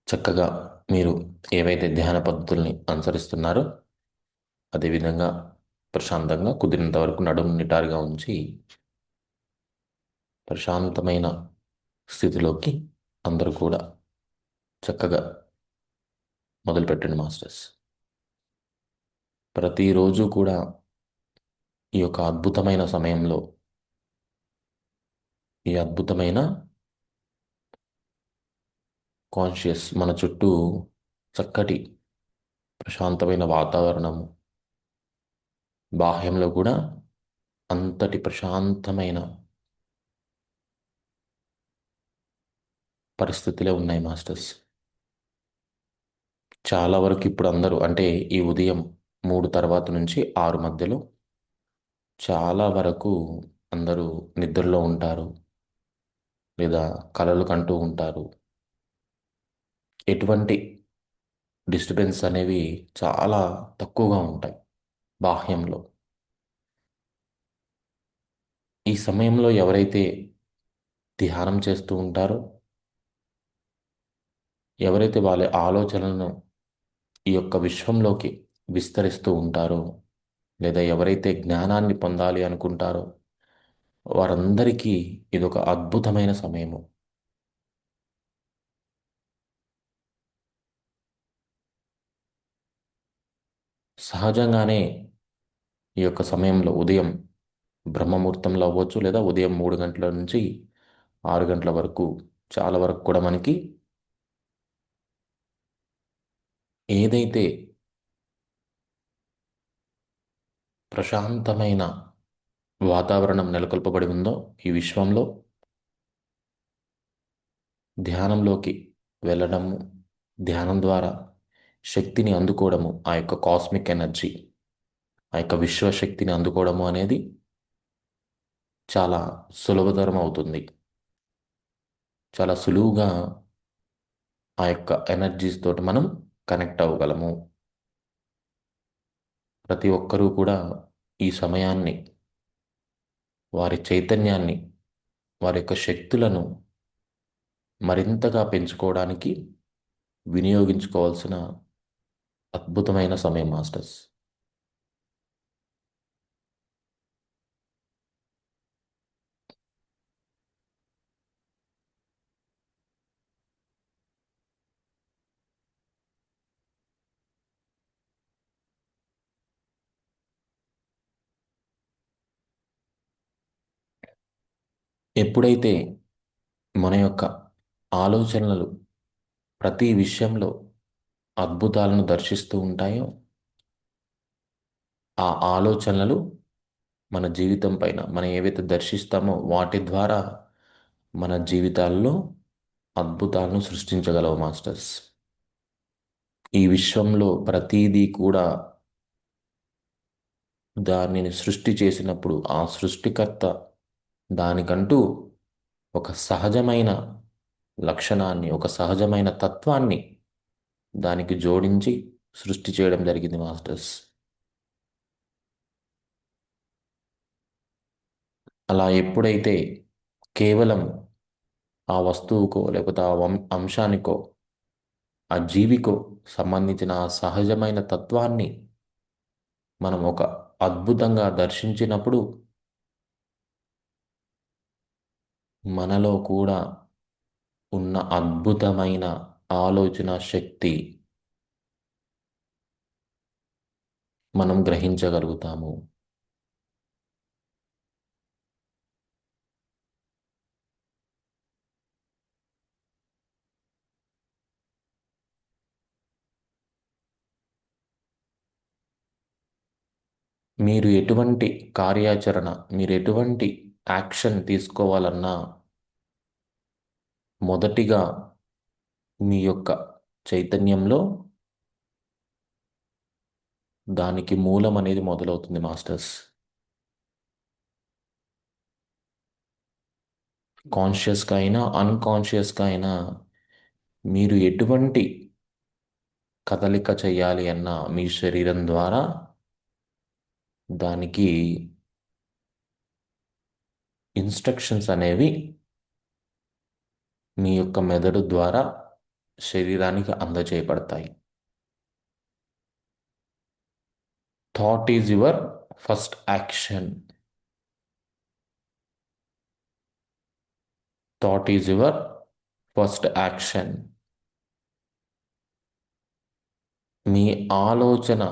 చక్కగా మీరు ఏవైతే ధ్యాన పద్ధతుల్ని అనుసరిస్తున్నారో అదేవిధంగా ప్రశాంతంగా కుదిరినంత వరకు నడుము నిటారుగా ఉంచి ప్రశాంతమైన స్థితిలోకి అందరూ కూడా చక్కగా మొదలుపెట్టండి మాస్టర్స్. ప్రతిరోజు కూడా ఈ యొక్క అద్భుతమైన సమయంలో ఈ అద్భుతమైన కాన్షియస్ మన చుట్టూ చక్కటి ప్రశాంతమైన వాతావరణము, బాహ్యంలో కూడా అంతటి ప్రశాంతమైన పరిస్థితులే ఉన్నాయి మాస్టర్స్. చాలా వరకు ఇప్పుడు అందరూ అంటే ఈ ఉదయం 3 తర్వాత నుంచి 6 మధ్యలో చాలా వరకు అందరూ నిద్రలో ఉంటారు లేదా కలలు కంటూ ఉంటారు. ఎటువంటి డిస్టర్బెన్స్ అనేవి చాలా తక్కువగా ఉంటాయి బాహ్యంలో. ఈ సమయంలో ఎవరైతే ధ్యానం చేస్తూ ఉంటారో, ఎవరైతే వాళ్ళ ఆలోచనలను ఈ యొక్క విశ్వంలోకి విస్తరిస్తూ ఉంటారో, లేదా ఎవరైతే జ్ఞానాన్ని పొందాలి అనుకుంటారో వారందరికీ ఇదొక అద్భుతమైన సమయము. సహజంగానే ఈ యొక్క సమయంలో ఉదయం బ్రహ్మముహూర్తంలో అవ్వచ్చు లేదా ఉదయం 3 గంటల నుంచి 6 గంటల వరకు చాలా వరకు కూడా మనకి ఏదైతే ప్రశాంతమైన వాతావరణం నెలకొల్పబడి ఉందో ఈ విశ్వంలో ధ్యానంలోకి వెళ్ళడము, ధ్యానం ద్వారా శక్తిని అందుకోవడము, ఆ యొక్క కాస్మిక్ ఎనర్జీ, ఆ యొక్క విశ్వశక్తిని అందుకోవడము అనేది చాలా సులభతరం అవుతుంది. చాలా సులువుగా ఆ యొక్క ఎనర్జీస్ తోటి మనం కనెక్ట్ అవ్వగలము. ప్రతి ఒక్కరూ కూడా ఈ సమయాన్ని, వారి చైతన్యాన్ని, వారి యొక్క శక్తులను మరింతగా పెంచుకోవడానికి వినియోగించుకోవాల్సిన అద్భుతమైన సమయం మాస్టర్స్. ఎప్పుడైతే మన యొక్క ఆలోచనలు ప్రతి విషయంలో అద్భుతాలను దర్శిస్తూ ఉంటాయో, ఆ ఆలోచనలు మన జీవితం పైన మనం ఏవైతే దర్శిస్తామో వాటి ద్వారా మన జీవితాల్లో అద్భుతాలను సృష్టించగలవు మాస్టర్స్. ఈ విశ్వంలో ప్రతిదీ కూడా దానిని సృష్టి చేసినప్పుడు ఆ సృష్టికర్త దానికంటూ ఒక సహజమైన లక్షణాన్ని, ఒక సహజమైన తత్వాన్ని దానికి జోడించి సృష్టి చేయడం జరిగింది మాస్టర్స్. అలా ఎప్పుడైతే కేవలం ఆ వస్తువుకో లేకపోతే ఆ అంశానికో ఆ జీవికో సంబంధించిన ఆ సహజమైన తత్వాన్ని మనం ఒక అద్భుతంగా దర్శించినప్పుడు మనలో కూడా ఉన్న అద్భుతమైన ఆలోచన శక్తి మనం గ్రహించగలుగుతాము. మీరు ఎటువంటి కార్యాచరణ, మీరు ఎటువంటి యాక్షన్ తీసుకోవాలన్నా మొదటిగా మీ యొక్క చైతన్యంలో దానికి మూలం అనేది మొదలవుతుంది మాస్టర్స్. కాన్షియస్గా అయినా అన్కాన్షియస్గా అయినా మీరు ఎటువంటి కదలిక చేయాలి అన్నా మీ శరీరం ద్వారా దానికి ఇన్స్ట్రక్షన్స్ అనేవి మీ యొక్క మెదడు ద్వారా శరీరానికి అందజేయబడతాయి. Thought is your first action. Thought is your first action. మీ ఆలోచన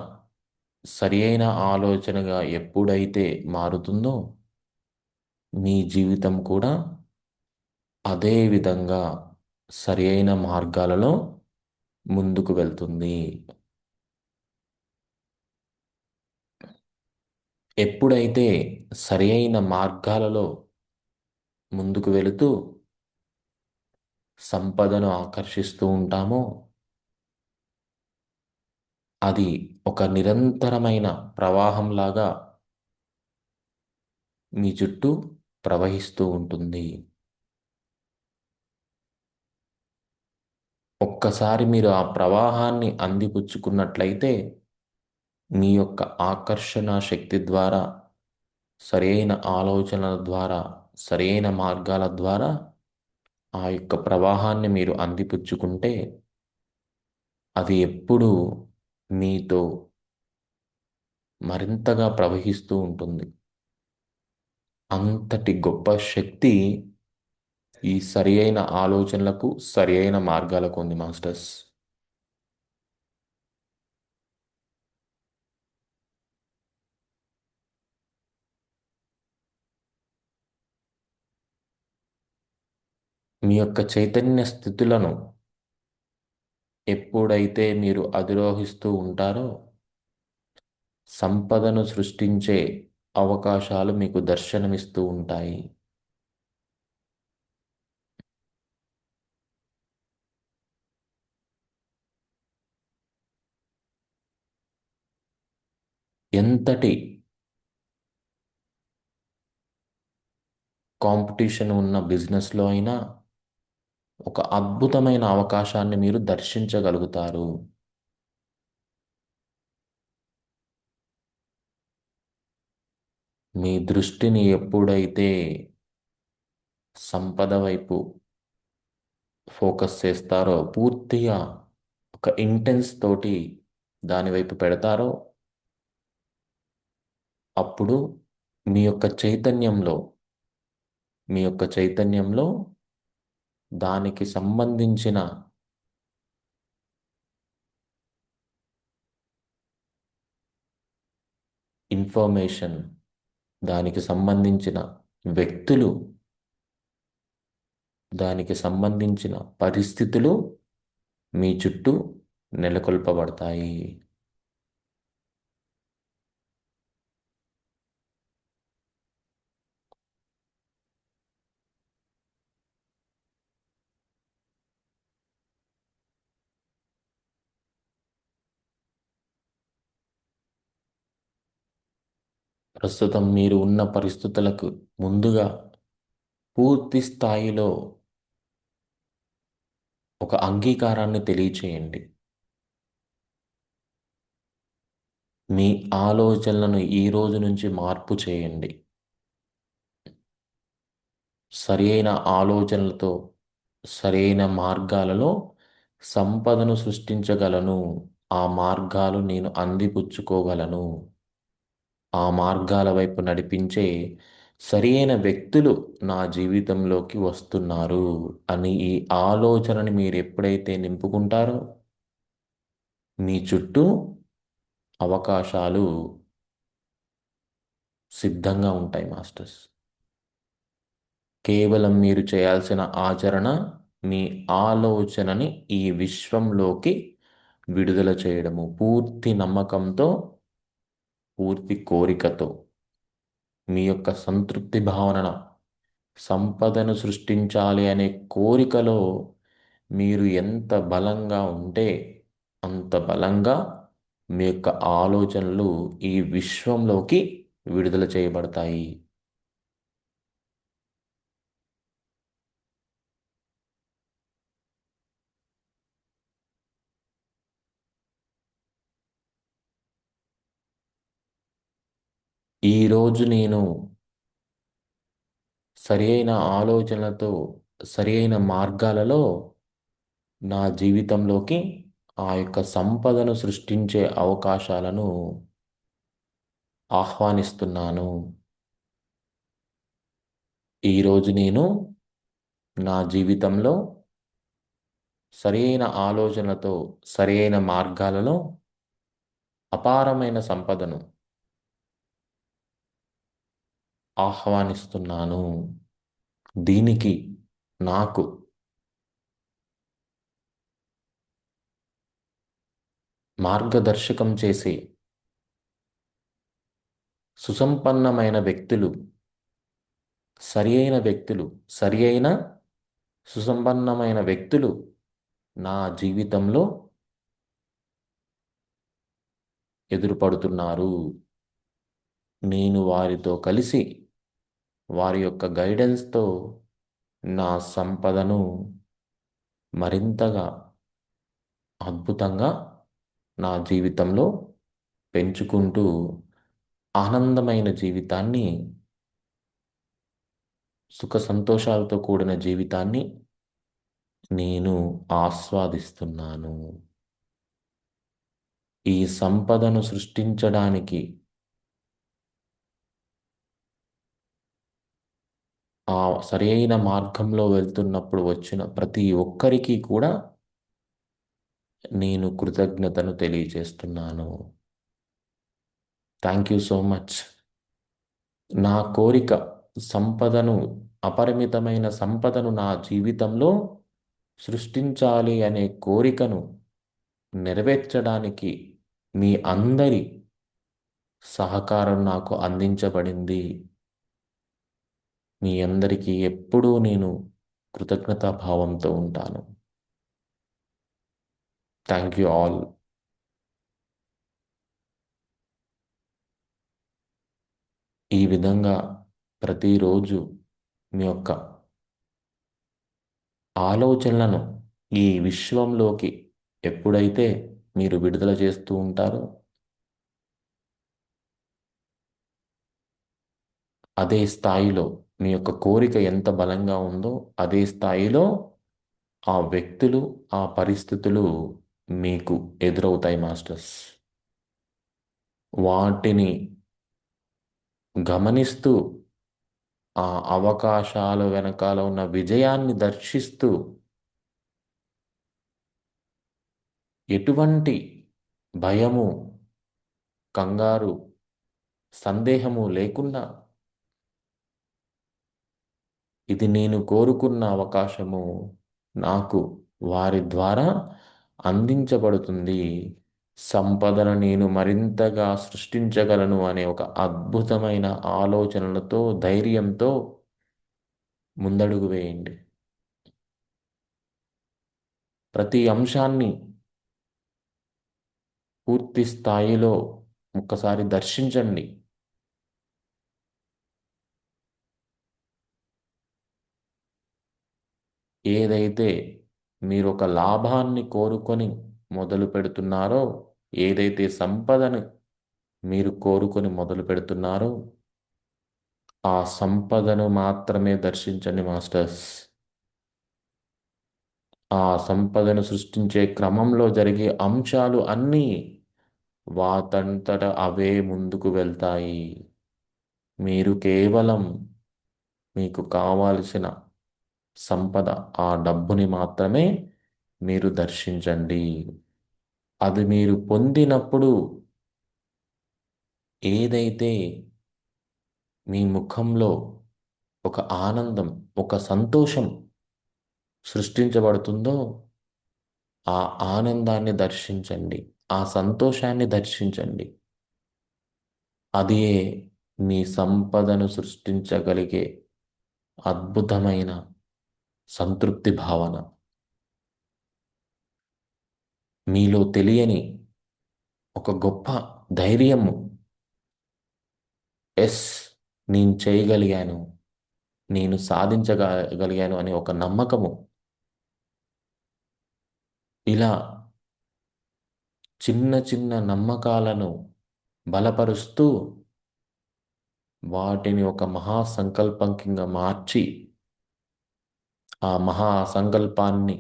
సరి అయిన ఆలోచనగా ఎప్పుడైతే మారుతుందో మీ జీవితం కూడా అదే విధంగా సరి అయిన మార్గాలలో ముందుకు వెళ్తుంది. ఎప్పుడైతే సరి అయిన మార్గాలలో ముందుకు వెళుతూ సంపదను ఆకర్షిస్తూ ఉంటామో అది ఒక నిరంతరమైన ప్రవాహంలాగా మీ చుట్టూ ప్రవహిస్తూ ఉంటుంది. ఒక్కసారి మీరు ఆ ప్రవాహాన్ని అందిపుచ్చుకున్నట్లయితే మీ యొక్క ఆకర్షణ శక్తి ద్వారా, సరైన ఆలోచనల ద్వారా, సరైన మార్గాల ద్వారా ఆ యొక్క ప్రవాహాన్ని మీరు అందిపుచ్చుకుంటే అది ఎప్పుడూ మీతో మరింతగా ప్రవహిస్తూ ఉంటుంది. అంతటి గొప్ప శక్తి ఈ సరి అయిన ఆలోచనలకు, సరి అయిన మార్గాలకు ఉంది మాస్టర్స్. మీ యొక్క చైతన్య స్థితులను ఎప్పుడైతే మీరు అధిరోహిస్తూ ఉంటారో సంపదను సృష్టించే అవకాశాలు మీకు దర్శనమిస్తూ ఉంటాయి. ఎంతటి కాంపిటీషన్ ఉన్న బిజినెస్లో అయినా ఒక అద్భుతమైన అవకాశాన్ని మీరు దర్శించగలుగుతారు. మీ దృష్టిని ఎప్పుడైతే సంపద వైపు ఫోకస్ చేస్తారో, పూర్తిగా ఒక ఇంటెన్స్ తోటి దాని వైపు పెడతారో అప్పుడు మీ యొక్క చైతన్యంలో మీ యొక్క చైతన్యంలో దానికి సంబంధించిన ఇన్ఫర్మేషన్, దానికి సంబంధించిన వ్యక్తులు, దానికి సంబంధించిన పరిస్థితులు మీ చుట్టూ నెలకొల్పబడతాయి. ప్రస్తుతం మీరు ఉన్న పరిస్థితులకు ముందుగా పూర్తి స్థాయిలో ఒక అంగీకారాన్ని తెలియచేయండి. మీ ఆలోచనలను ఈ రోజు నుంచి మార్పు చేయండి. సరైన ఆలోచనలతో, సరైన మార్గాలలో సంపదను సృష్టించగలను. ఆ మార్గాలు నేను అందిపుచ్చుకోగలను. ఆ మార్గాల వైపు నడిపించే సరైన వ్యక్తులు నా జీవితంలోకి వస్తున్నారు అని ఈ ఆలోచనని మీరు ఎప్పుడైతే నింపుకుంటారో మీ చుట్టూ అవకాశాలు సిద్ధంగా ఉంటాయి మాస్టర్స్. కేవలం మీరు చేయాల్సిన ఆచరణ మీ ఆలోచనని ఈ విశ్వంలోకి విడుదల చేయడము. పూర్తి నమ్మకంతో, పూర్తి కోరికతో మీ యొక్క సంతృప్తి భావన, సంపదను సృష్టించాలి అనే కోరికలో మీరు ఎంత బలంగా ఉంటే అంత బలంగా మీ యొక్క ఆలోచనలు ఈ విశ్వంలోకి విడుదల చేయబడతాయి. ఈరోజు నేను సరి అయిన ఆలోచనలతో, సరి అయిన మార్గాలలో నా జీవితంలోకి ఆ యొక్క సంపదను సృష్టించే అవకాశాలను ఆహ్వానిస్తున్నాను. ఈరోజు నేను నా జీవితంలో సరైన ఆలోచనలతో, సరైన మార్గాలలో అపారమైన సంపదను ఆహ్వానిస్తున్నాను. దీనికి నాకు మార్గదర్శకం చేసే సుసంపన్నమైన వ్యక్తులు, సరి అయిన వ్యక్తులు, సరి అయిన సుసంపన్నమైన వ్యక్తులు నా జీవితంలో ఎదురుపడుతున్నారు. నేను వారితో కలిసి వారి యొక్క గైడెన్స్తో నా సంపదను మరింతగా అద్భుతంగా నా జీవితంలో పెంచుకుంటూ ఆనందమైన జీవితాన్ని, సుఖ సంతోషాలతో కూడిన జీవితాన్ని నేను ఆస్వాదిస్తున్నాను. ఈ సంపదను సృష్టించడానికి ఆ సరైన మార్గంలో వెళ్తున్నప్పుడు వచ్చిన ప్రతి ఒక్కరికి కూడా నేను కృతజ్ఞతను తెలియజేస్తున్నాను. Thank you so much. నా కోరిక సంపదను, అపరిమితమైన సంపదను నా జీవితంలో సృష్టించాలి అనే కోరికను నెరవేర్చడానికి మీ అందరి సహకారం నాకు అందించబడింది. మీ అందరికీ ఎప్పుడూ నేను కృతజ్ఞతా భావంతో ఉంటాను. Thank you all. ఈ విధంగా ప్రతిరోజు మీ యొక్క ఆలోచనలను ఈ విశ్వంలోకి ఎప్పుడైతే మీరు విడుదల చేస్తూ ఉంటారో, అదే స్థాయిలో మీ యొక్క కోరిక ఎంత బలంగా ఉందో అదే స్థాయిలో ఆ వ్యక్తులు, ఆ పరిస్థితులు మీకు ఎదురవుతాయి మాస్టర్స్. వాటిని గమనిస్తూ ఆ అవకాశాల వెనకాల ఉన్న విజయాన్ని దర్శిస్తూ ఎటువంటి భయము, కంగారు, సందేహము లేకుండా ఇది నేను కోరుకున్న అవకాశము నాకు వారి ద్వారా అందించబడుతుంది. సంపదను నేను మరింతగా సృష్టించగలను అనే ఒక అద్భుతమైన ఆలోచనలతో, ధైర్యంతో ముందడుగు వేయండి. ప్రతి అంశాన్ని పూర్తి స్థాయిలో ఒక్కసారి దర్శించండి. ఏదైతే మీరు ఒక లాభాన్ని కోరుకొని మొదలు పెడుతున్నారో, ఏదైతే సంపదను మీరు కోరుకొని మొదలు పెడుతున్నారో, ఆ సంపదను మాత్రమే దర్శించండి మాస్టర్స్. ఆ సంపదను సృష్టించే క్రమంలో జరిగే అంశాలు అన్నీ వాటంతట అవే ముందుకు వెళ్తాయి. మీరు కేవలం మీకు కావాల్సిన సంపద, ఆ డబ్బుని మాత్రమే మీరు దర్శించండి. అది మీరు పొందినప్పుడు ఏదైతే మీ ముఖంలో ఒక ఆనందం, ఒక సంతోషం సృష్టించబడుతుందో ఆ ఆనందాన్ని దర్శించండి, ఆ సంతోషాన్ని దర్శించండి. అదే మీ సంపదను సృష్టించగలిగే అద్భుతమైన సంతృప్తి భావన. మీలో తెలియని ఒక గొప్ప ధైర్యము, ఎస్ నేను చేయగలిగాను, నేను సాధించగలిగాను అనే ఒక నమ్మకము, ఇలా చిన్న చిన్న నమ్మకాలను బలపరుస్తూ వాటిని ఒక మహాసంకల్పం కింద మార్చి ఆ మహాసంకల్పాన్ని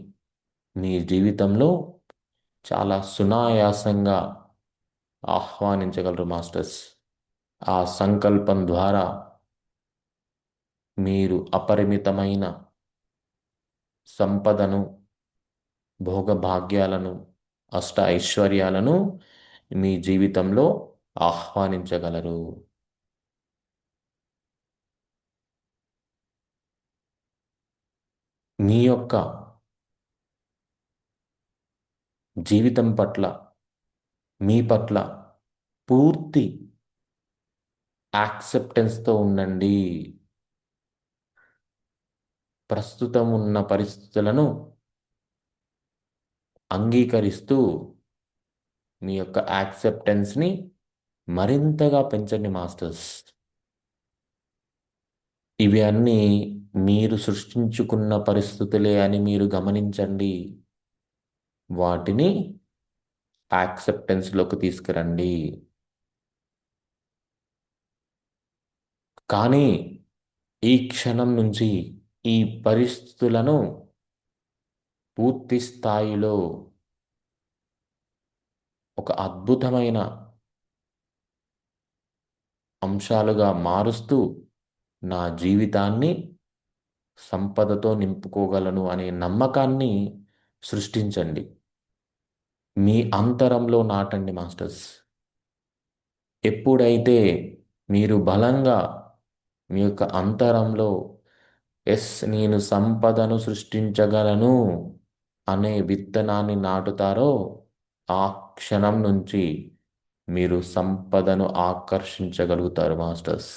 మీ జీవితంలో చాలా సునాయాసంగా ఆహ్వానించగలరు మాస్టర్స్. ఆ సంకల్పం ద్వారా మీరు అపరిమితమైన సంపదను, భోగభాగ్యాలను, అష్ట ఐశ్వర్యాలను మీ జీవితంలో ఆహ్వానించగలరు. మీ యొక్క జీవితం పట్ల, మీ పట్ల పూర్తి యాక్సెప్టెన్స్తో ఉండండి. ప్రస్తుతం ఉన్న పరిస్థితులను అంగీకరిస్తూ మీ యొక్క యాక్సెప్టెన్స్ని మరింతగా పెంచండి మాస్టర్స్. ఇవి అన్నీ మీరు సృష్టించుకున్న పరిస్థితులే అని మీరు గమనించండి. వాటిని యాక్సెప్టెన్స్లోకి తీసుకురండి. కానీ ఈ క్షణం నుంచి ఈ పరిస్థితులను పూర్తి స్థాయిలో ఒక అద్భుతమైన అంశాలుగా మారుస్తూ నా జీవితాన్ని సంపదతో నింపుకోగలను అనే నమ్మకాన్ని సృష్టించండి. మీ అంతరంలో నాటండి మాస్టర్స్. ఎప్పుడైతే మీరు బలంగా మీ యొక్క అంతరంలో ఎస్ నేను సంపదను సృష్టించగలను అనే విత్తనాన్ని నాటుతారో ఆ క్షణం నుంచి మీరు సంపదను ఆకర్షించగలుగుతారు మాస్టర్స్.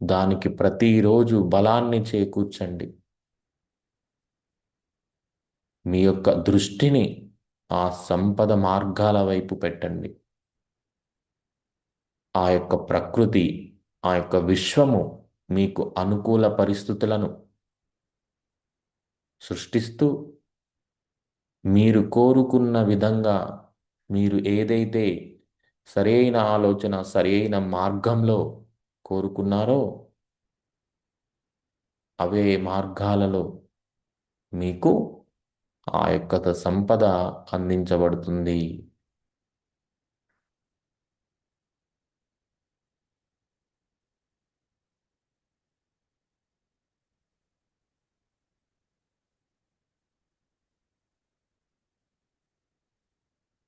దానికి ప్రతిరోజు బలాన్ని చేకూర్చండి. మీ యొక్క దృష్టిని ఆ సంపద మార్గాల వైపు పెట్టండి. ఆ యొక్క ప్రకృతి, ఆ యొక్క విశ్వము మీకు అనుకూల పరిస్థితులను సృష్టిస్తూ మీరు కోరుకున్న విధంగా మీరు ఏదైతే సరైన ఆలోచన, సరైన మార్గంలో కోరుకున్నారో అవే మార్గాలలో మీకు ఆ యొక్క సంపద అందించబడుతుంది.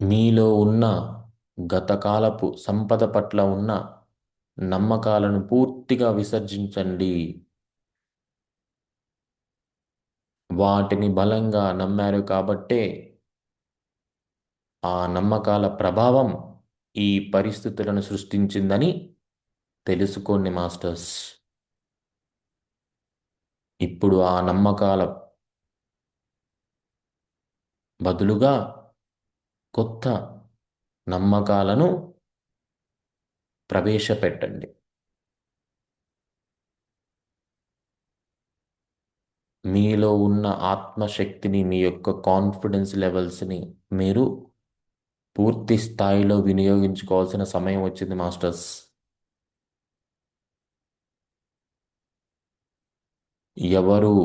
మీలో ఉన్న గతకాలపు సంపద పట్ల ఉన్న నమ్మకాలను పూర్తిగా విసర్జించండి. వాటిని బలంగా నమ్మారు కాబట్టే ఆ నమ్మకాల ప్రభావం ఈ పరిస్థితులను సృష్టించిందని తెలుసుకోండి మాస్టర్స్. ఇప్పుడు ఆ నమ్మకాల బదులుగా కొత్త నమ్మకాలను ప్రవేశపెట్టండి. మీలో ఉన్న ఆత్మశక్తిని, మీ యొక్క కాన్ఫిడెన్స్ లెవెల్స్ని మీరు పూర్తి స్థాయిలో వినియోగించుకోవాల్సిన సమయం వచ్చింది మాస్టర్స్. ఎవరు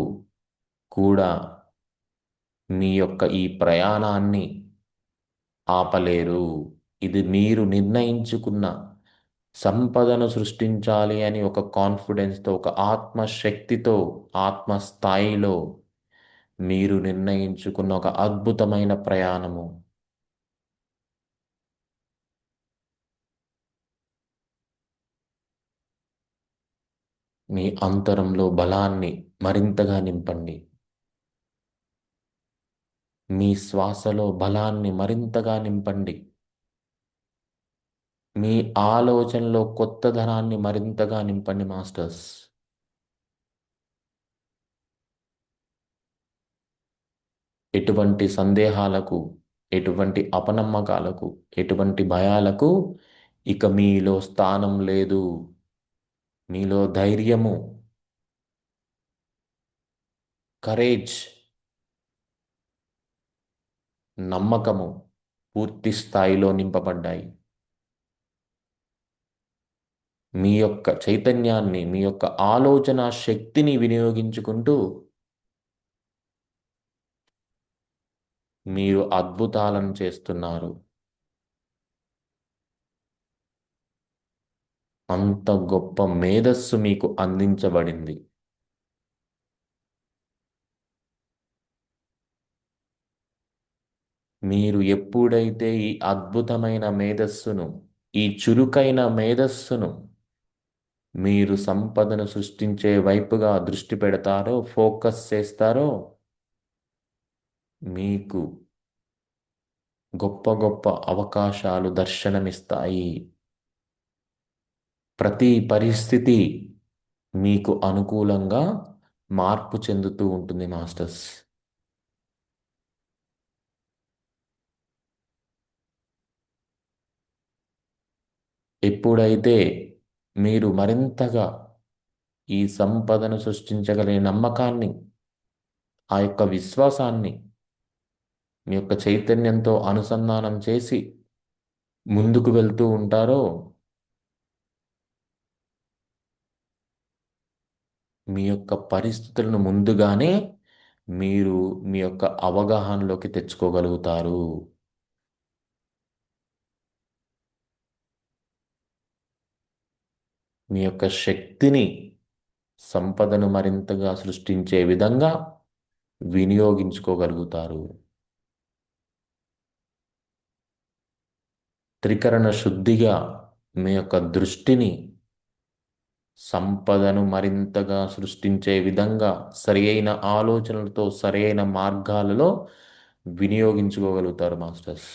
కూడా మీ యొక్క ఈ ప్రయాణాన్ని ఆపలేరు. ఇది మీరు నిర్ణయించుకున్న సంపదను సృష్టించాలి అని ఒక కాన్ఫిడెన్స్తో, ఒక ఆత్మశక్తితో, ఆత్మస్థాయిలో మీరు నిర్ణయించుకున్న ఒక అద్భుతమైన ప్రయాణము. మీ అంతరంలో బలాన్ని మరింతగా నింపండి. మీ శ్వాసలో బలాన్ని మరింతగా నింపండి. మీ ఆలోచనలో కొత్తదనాన్ని మరింతగా నింపండి మాస్టర్స్. ఎటువంటి సందేహాలకు, ఎటువంటి అపనమ్మకాలకు, ఎటువంటి భయాలకు ఇక మీలో స్థానం లేదు. మీలో ధైర్యము, కరేజ్, నమ్మకము పూర్తి స్థాయిలో నింపబడ్డాయి. మీ యొక్క చైతన్యాన్ని, మీ యొక్క ఆలోచన శక్తిని వినియోగించుకుంటూ మీరు అద్భుతాలను చేస్తున్నారు. అంత గొప్ప మేధస్సు మీకు అందించబడింది. మీరు ఎప్పుడైతే ఈ అద్భుతమైన మేధస్సును, ఈ చురుకైన మేధస్సును మీరు సంపదను సృష్టించే వైపుగా దృష్టి పెడతారో, ఫోకస్ చేస్తారో, మీకు గొప్ప గొప్ప అవకాశాలు దర్శనమిస్తాయి. ప్రతి పరిస్థితి మీకు అనుకూలంగా మార్పు చెందుతూ ఉంటుంది మాస్టర్స్. ఎప్పుడైతే మీరు మరింతగా ఈ సంపదను సృష్టించగలిగే నమ్మకాన్ని, ఆ యొక్క విశ్వాసాన్ని మీ యొక్క చైతన్యంతో అనుసంధానం చేసి ముందుకు వెళ్తూ ఉంటారో, మీ యొక్క పరిస్థితులను ముందుగానే మీరు మీ యొక్క అవగాహనలోకి తెచ్చుకోగలుగుతారు. మీ యొక్క శక్తిని సంపదను మరింతగా సృష్టించే విధంగా వినియోగించుకోగలుగుతారు. త్రికరణ శుద్ధిగా మీ యొక్క దృష్టిని సంపదను మరింతగా సృష్టించే విధంగా సరియైన ఆలోచనలతో సరియైన మార్గాలలో వినియోగించుకోగలుగుతారు మాస్టర్స్.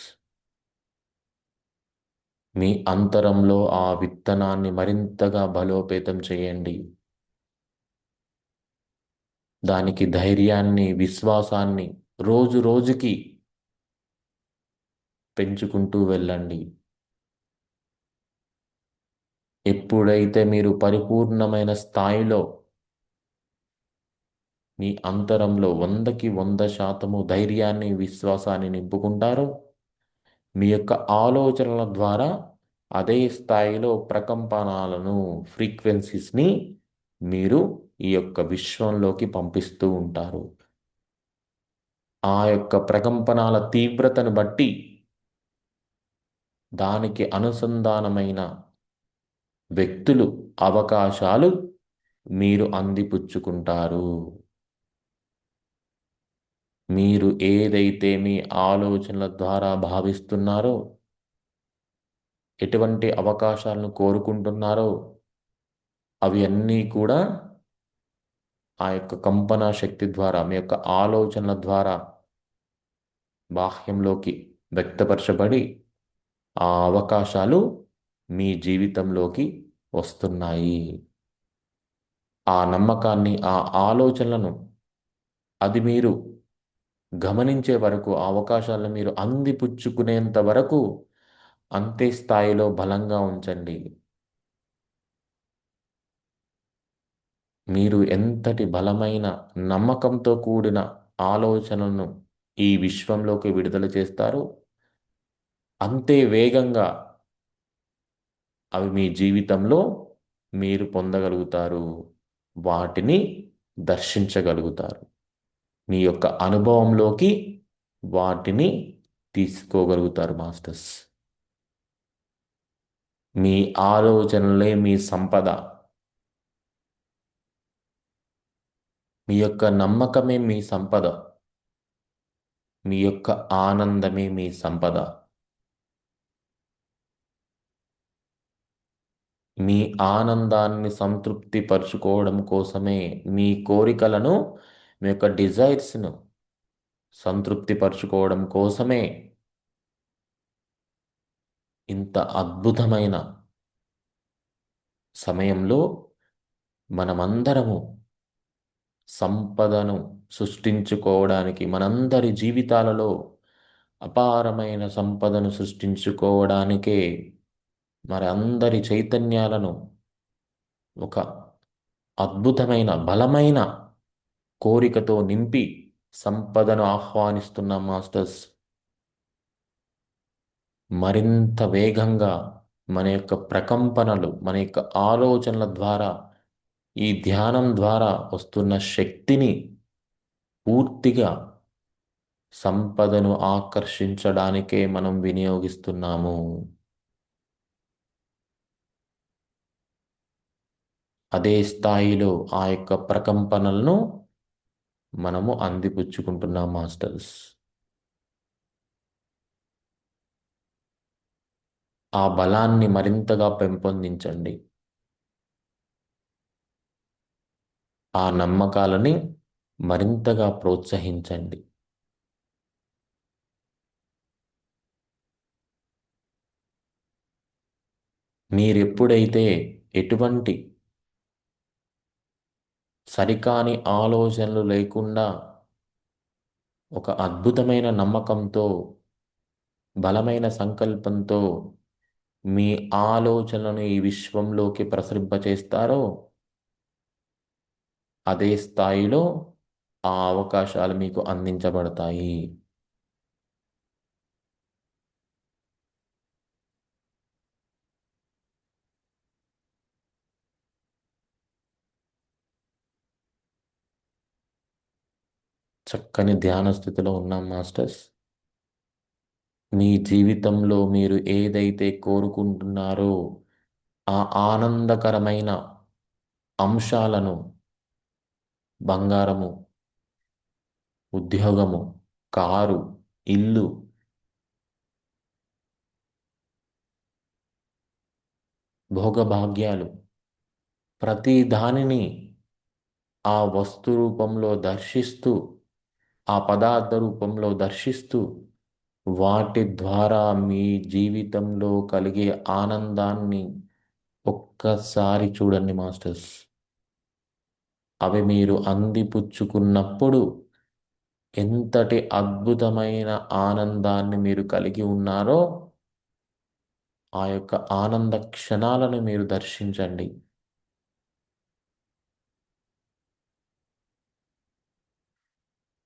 మీ అంతరంలో ఆ విత్తనాన్ని మరింతగా బలోపేతం చేయండి. దానికి ధైర్యాన్ని, విశ్వాసాన్ని రోజు రోజుకి పెంచుకుంటూ వెళ్ళండి. ఎప్పుడైతే మీరు పరిపూర్ణమైన స్థాయిలో మీ అంతరంలో 100% ధైర్యాన్ని, విశ్వాసాన్ని నింపుకుంటారో, మీ యొక్క ఆలోచనల ద్వారా అదే స్థాయిలో ప్రకంపనాలను, ఫ్రీక్వెన్సీస్ని మీరు ఈ యొక్క విశ్వంలోకి పంపిస్తూ ఉంటారు. ఆ యొక్క ప్రకంపనాల తీవ్రతను బట్టి దానికి అనుసంధానమైన వ్యక్తులు, అవకాశాలు మీరు అందిపుచ్చుకుంటారు. మీరు ఏదైతే మీ ఆలోచనల ద్వారా భావిస్తున్నారో, ఎటువంటి అవకాశాలను కోరుకుంటున్నారో, అవి అన్నీ కూడా ఆ యొక్క కంపన శక్తి ద్వారా, మీ యొక్క ఆలోచనల ద్వారా బాహ్యంలోకి వ్యక్తపరచబడి ఆ అవకాశాలు మీ జీవితంలోకి వస్తున్నాయి. ఆ నమ్మకాన్ని, ఆ ఆలోచనలను అది మీరు గమనించే వరకు, ఆ అవకాశాలను మీరు అందిపుచ్చుకునేంత వరకు అంతే స్థాయిలో బలంగా ఉంచండి. మీరు ఎంతటి బలమైన నమ్మకంతో కూడిన ఆలోచనలను ఈ విశ్వంలోకి విడుదల చేస్తారో, అంతే వేగంగా అవి మీ జీవితంలో మీరు పొందగలుగుతారు. వాటిని దర్శించగలుగుతారు. మీ యొక్క అనుభవంలోకి వాటిని తీసుకోగలుగుతారు మాస్టర్స్. మీ ఆలోచనలే మీ సంపద. మీ యొక్క నమ్మకమే మీ సంపద. మీ యొక్క ఆనందమే మీ సంపద. మీ ఆనందాన్ని సంతృప్తి పరుచుకోవడం కోసమే, మీ కోరికలను, మీ యొక్క డిజైర్స్ను సంతృప్తి పరుచుకోవడం కోసమే ఇంత అద్భుతమైన సమయంలో మనమందరము సంపదను సృష్టించుకోవడానికి, మనందరి జీవితాలలో అపారమైన సంపదను సృష్టించుకోవడానికే మరి అందరి చైతన్యాలను ఒక అద్భుతమైన బలమైన కోరికతో నింపి సంపదను ఆహ్వానిస్తున్న మాస్టర్స్. మరింత వేగంగా మన యొక్క ప్రకంపనలు, మన యొక్క ఆలోచనల ద్వారా, ఈ ధ్యానం ద్వారా వస్తున్న శక్తిని పూర్తిగా సంపదను ఆకర్షించడానికే మనం వినియోగిస్తున్నాము. అదే స్థాయిలో ఆ యొక్క ప్రకంపనలను మనము అందిపుచ్చుకుంటున్నాం మాస్టర్స్. ఆ బలాన్ని మరింతగా పెంపొందించండి. ఆ నమ్మకాలని మరింతగా ప్రోత్సహించండి. మీరెప్పుడైతే ఎటువంటి సరికాని ఆలోచనలు లేకుండా ఒక అద్భుతమైన నమ్మకంతో, బలమైన సంకల్పంతో మీ ఆలోచనలను ఈ విశ్వంలోకి ప్రసరింపచేస్తారో, అదే స్థాయిలో ఆ అవకాశాలు మీకు అందించబడతాయి. చక్కని ధ్యాన స్థితిలో ఉన్నాం మాస్టర్స్. మీ జీవితంలో మీరు ఏదైతే కోరుకుంటున్నారో ఆ ఆనందకరమైన అంశాలను, బంగారము, ఉద్యోగము, కారు, ఇల్లు, భోగభాగ్యాలు, ప్రతి దానిని ఆ వస్తు రూపంలో దర్శిస్తూ, ఆ పదార్థ రూపంలో దర్శిస్తూ, వాటి ద్వారా మీ జీవితంలో కలిగే ఆనందాన్ని ఒక్కసారి చూడండి మాస్టర్స్. అవి మీరు అందిపుచ్చుకున్నప్పుడు ఎంతటి అద్భుతమైన ఆనందాన్ని మీరు కలిగి ఉన్నారో ఆ యొక్క ఆనంద క్షణాలను మీరు దర్శించండి.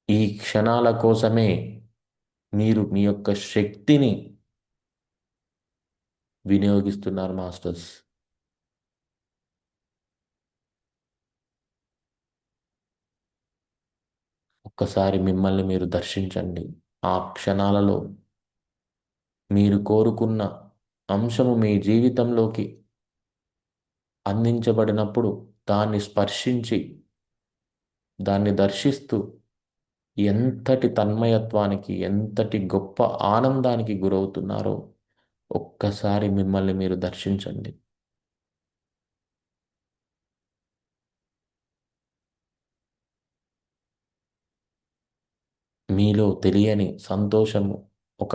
ఈ క్షణాల కోసమే మీరు మీ యొక్క శక్తిని వినియోగిస్తున్నారు మాస్టర్స్. ఒక్కసారి మిమ్మల్ని మీరు దర్శించండి. ఆ క్షణాలలో మీరు కోరుకున్న అంశము మీ జీవితంలోకి అందించబడినప్పుడు దాన్ని స్పర్శించి, దాన్ని దర్శిస్తూ ఎంతటి తన్మయత్వానికి, ఎంతటి గొప్ప ఆనందానికి గురవుతున్నారో ఒక్కసారి మిమ్మల్ని మీరు దర్శించండి. మీలో తెలియని సంతోషము, ఒక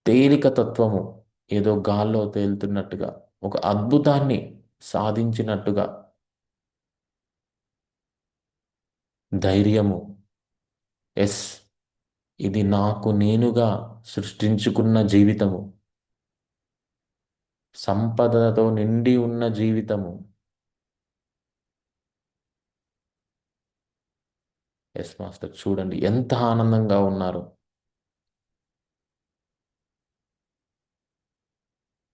తేలిక తత్వము, ఏదో గాల్లో తేలుతున్నట్టుగా, ఒక అద్భుతాన్ని సాధించినట్టుగా, ధైర్యము, ఎస్, ఇది నాకు నేనుగా సృష్టించుకున్న జీవితము, సంపదతో నిండి ఉన్న జీవితము. ఎస్ మాస్టర్, చూడండి ఎంత ఆనందంగా ఉన్నారు.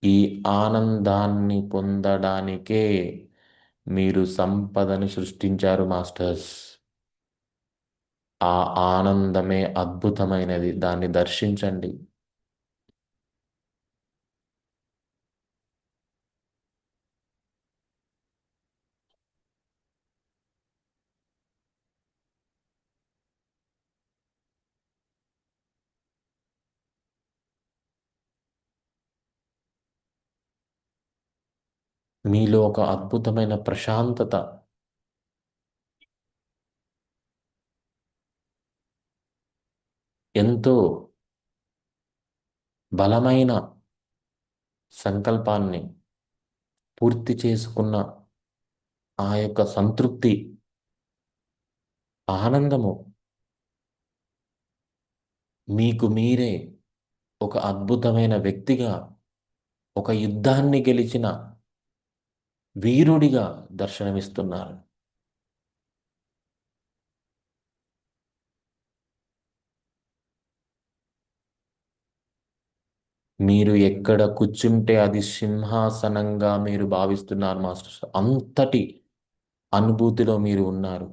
ఈ ఆనందాన్ని పొందడానికే మీరు సంపదను సృష్టించారు మాస్టర్స్. ఆ ఆనందమే అద్భుతమైనది. దాన్ని దర్శించండి. మీలో ఒక అద్భుతమైన ప్రశాంతత, ఎంతో బలమైన సంకల్పాన్ని పూర్తి చేసుకున్న ఆ యొక్క సంతృప్తి, ఆనందము, మీకు మీరే ఒక అద్భుతమైన వ్యక్తిగా, ఒక యుద్ధాన్ని గెలిచిన వీరుడిగా దర్శనమిస్తున్నారు. మీరు ఎక్కడ కూర్చుంటే అది సింహాసనంగా మీరు భావిస్తున్నారు మాస్టర్. అంతటి అనుభూతిలో మీరు ఉన్నారు.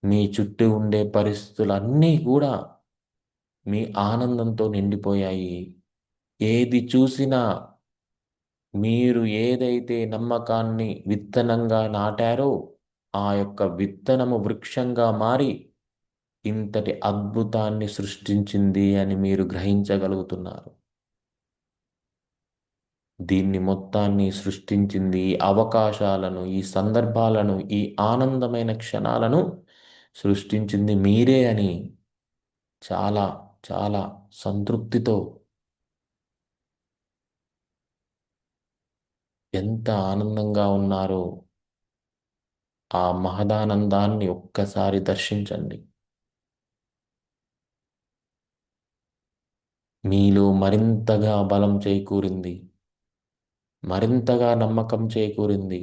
మీ చుట్టూ ఉండే పరిస్థితులన్నీ కూడా మీ ఆనందంతో నిండిపోయాయి. ఏది చూసినా మీరు ఏదైతే నమ్మకాన్ని విత్తనంగా నాటారో ఆ యొక్క విత్తనము వృక్షంగా మారి ఇంతటి అద్భుతాన్ని సృష్టించింది అని మీరు గ్రహించగలుగుతున్నారు. దీన్ని మొత్తాన్ని సృష్టించింది, ఈ అవకాశాలను, ఈ సందర్భాలను, ఈ ఆనందమైన క్షణాలను సృష్టించింది మీరే అని చాలా చాలా సంతృప్తితో, ఎంత ఆనందంగా ఉన్నారో ఆ మహదానందాన్ని ఒక్కసారి దర్శించండి. మీలో మరింతగా బలం చేకూరింది, మరింతగా నమ్మకం చేకూరింది.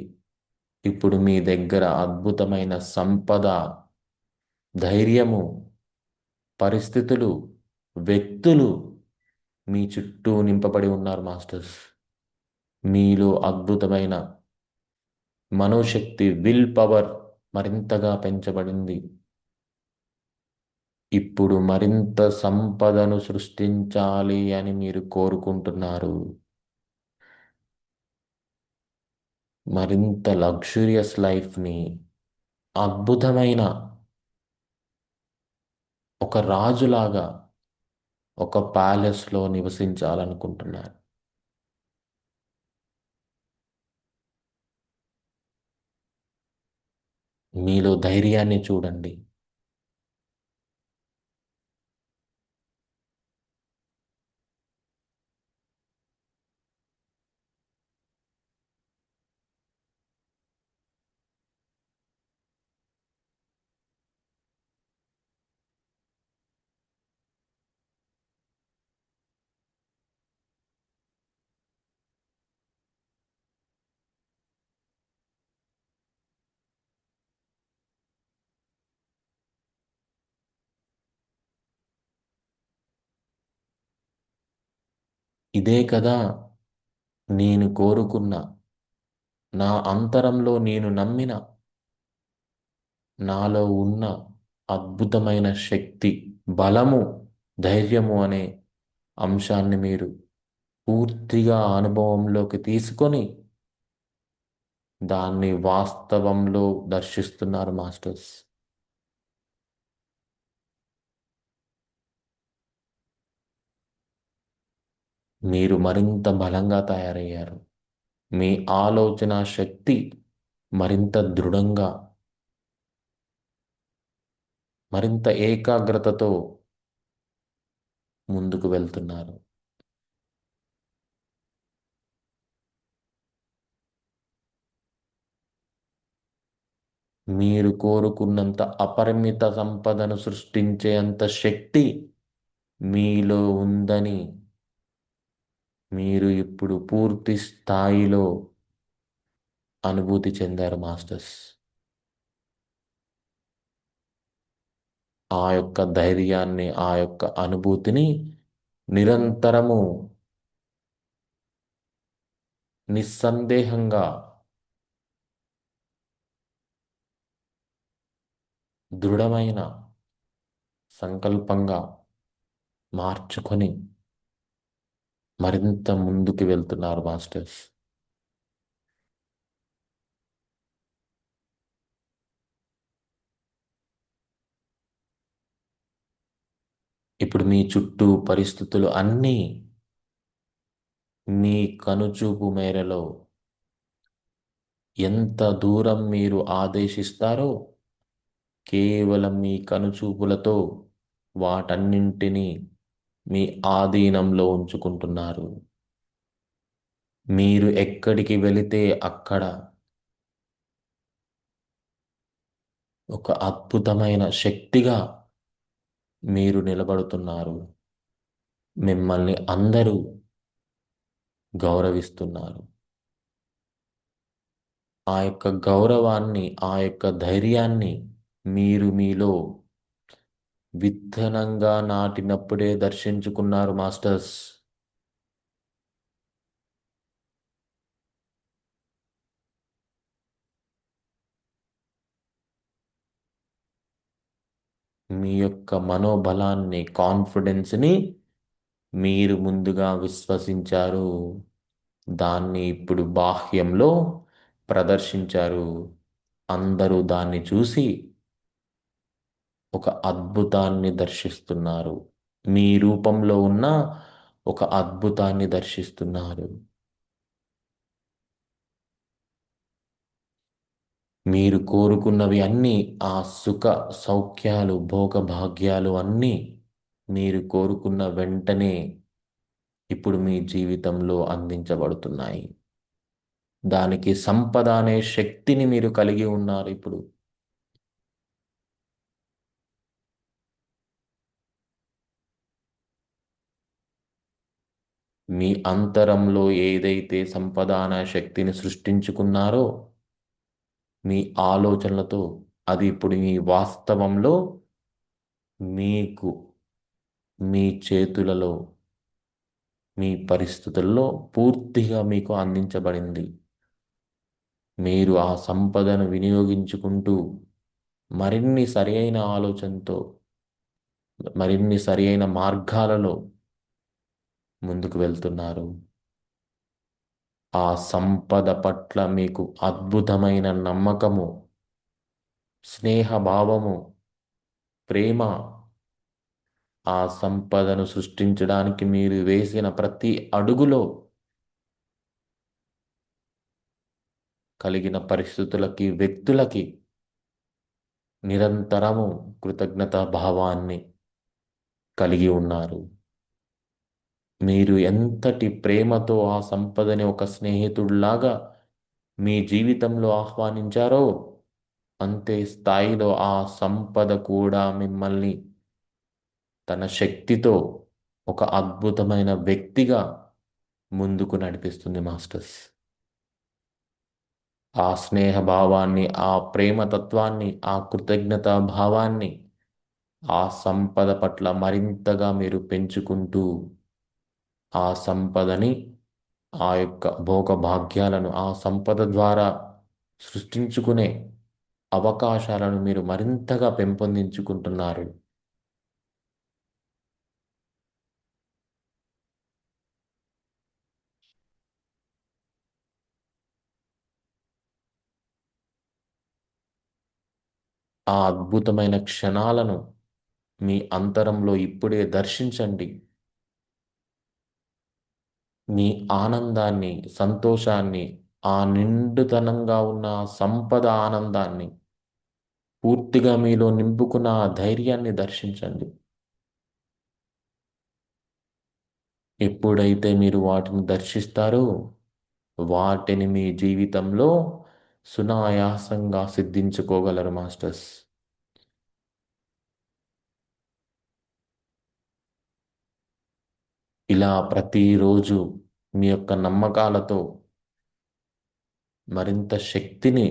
ఇప్పుడు మీ దగ్గర అద్భుతమైన సంపద, ధైర్యము, పరిస్థితులు, వ్యక్తులు మీ చుట్టూ నింపబడి ఉన్నారు మాస్టర్స్. మీలో అద్భుతమైన మనోశక్తి, విల్ పవర్ మరింతగా పెంచబడింది. ఇప్పుడు మరింత సంపదను సృష్టించాలి అని మీరు కోరుకుంటున్నారు. మరింత లగ్జూరియస్ లైఫ్ని, అద్భుతమైన ఒక రాజులాగా ఒక ప్యాలెస్లో నివసించాలనుకుంటున్నారు. మీలో ధైర్యాన్ని చూడండి. ఇదే కదా నేను కోరుకున్న, నా అంతరంలో నేను నమ్మిన, నాలో ఉన్న అద్భుతమైన శక్తి, బలము, ధైర్యము అనే అంశాన్ని మీరు పూర్తిగా అనుభవంలోకి తీసుకొని దాన్ని వాస్తవంలో దర్శిస్తున్నారు మాస్టర్స్. మీరు మరింత బలంగా తయారయ్యారు. మీ ఆలోచన శక్తి మరింత దృఢంగా, మరింత ఏకాగ్రతతో ముందుకు వెళ్తున్నారు. మీరు కోరుకున్నంత అపరిమిత సంపదను సృష్టించే అంత శక్తి మీలో ఉందని మీరు ఇప్పుడు పూర్తి స్థాయిలో అనుభూతి చెందారు మాస్టర్స్. ఆ యొక్క ధైర్యాన్ని, ఆ యొక్క అనుభూతిని నిరంతరము నిస్సందేహంగా దృఢమైన సంకల్పంగా మార్చుకొని మరింత ముందుకు వెళ్తున్నారు మాస్టర్స్. ఇప్పుడు మీ చుట్టూ పరిస్థితులు అన్నీ మీ కనుచూపు మేరలో ఎంత దూరం మీరు ఆదేశిస్తారో కేవలం మీ కనుచూపులతో వాటన్నింటినీ మీ ఆధీనంలో ఉంచుకుంటున్నారు. మీరు ఎక్కడికి వెళితే అక్కడ ఒక అద్భుతమైన శక్తిగా మీరు నిలబడుతున్నారు. మిమ్మల్ని అందరూ గౌరవిస్తున్నారు. ఆ యొక్క గౌరవాన్ని, ఆ యొక్క ధైర్యాన్ని మీరు మీలో విత్తనంగా నాటినప్పుడే దర్శించుకున్నారు మాస్టర్స్. మీ యొక్క మనోబలాన్ని, కాన్ఫిడెన్స్ని మీరు ముందుగా విశ్వసించారు. దాన్ని ఇప్పుడు బాహ్యంలో ప్రదర్శించారు. అందరూ దాన్ని చూసి ఒక అద్భుతాన్ని దర్శిస్తున్నారు. మీ రూపంలో ఉన్న ఒక అద్భుతాన్ని దర్శిస్తున్నారు. మీరు కోరుకున్నవి అన్నీ, ఆ సుఖ సౌఖ్యాలు, భోగభాగ్యాలు అన్నీ మీరు కోరుకున్న వెంటనే ఇప్పుడు మీ జీవితంలో అందించబడుతున్నాయి. దానికి సంపద అనే శక్తిని మీరు కలిగి ఉన్నారు ఇప్పుడు. మీ అంతరంలో ఏదైతే సంపద అనే శక్తిని సృష్టించుకున్నారో మీ ఆలోచనలతో, అది ఇప్పుడు మీ వాస్తవంలో మీకు మీ చేతులలో, మీ పరిస్థితుల్లో పూర్తిగా మీకు అందించబడింది. మీరు ఆ సంపదను వినియోగించుకుంటూ మరిన్ని సరియైన ఆలోచనతో, మరిన్ని సరియైన మార్గాలలో ముందుకు వెళ్తున్నారు. ఆ సంపద పట్ల మీకు అద్భుతమైన నమ్మకము, స్నేహభావము, ప్రేమ, ఆ సంపదను సృష్టించడానికి మీరు వేసిన ప్రతి అడుగులో కలిగిన పరిస్థితులకి, వ్యక్తులకి నిరంతరము కృతజ్ఞతా భావాన్ని కలిగి ఉన్నారు. మీరు ఎంతటి ప్రేమతో ఆ సంపదని ఒక స్నేహితుడిలాగా మీ జీవితంలో ఆహ్వానించారో, అంతే స్థాయిలో ఆ సంపద కూడా మిమ్మల్ని తన శక్తితో ఒక అద్భుతమైన వ్యక్తిగా ముందుకు నడిపిస్తుంది మాస్టర్స్. ఆ స్నేహ భావాన్ని, ఆ ప్రేమ తత్వాన్ని, ఆ కృతజ్ఞతా భావాన్ని, ఆ సంపద పట్ల మరింతగా మీరు పెంచుకుంటూ ఆ సంపదని, ఆ యొక్క భోగభాగ్యాలను ఆ సంపద ద్వారా సృష్టించుకునే అవకాశాలను మీరు మరింతగా పెంపొందించుకుంటున్నారు. ఆ అద్భుతమైన క్షణాలను మీ అంతరంలో ఇప్పుడే దర్శించండి. మీ ఆనందాన్ని, సంతోషాన్ని, ఆ నిండుతనంగా ఉన్న ఆ సంపద ఆనందాన్ని, పూర్తిగా మీలో నింపుకున్న ఆ ధైర్యాన్ని దర్శించండి. ఎప్పుడైతే మీరు వాటిని దర్శిస్తారో వాటిని మీ జీవితంలో సునాయాసంగా సిద్ధించుకోగలరు మాస్టర్స్. ఇలా ప్రతిరోజు మీ యొక్క నమ్మకాలతో మరింత శక్తిని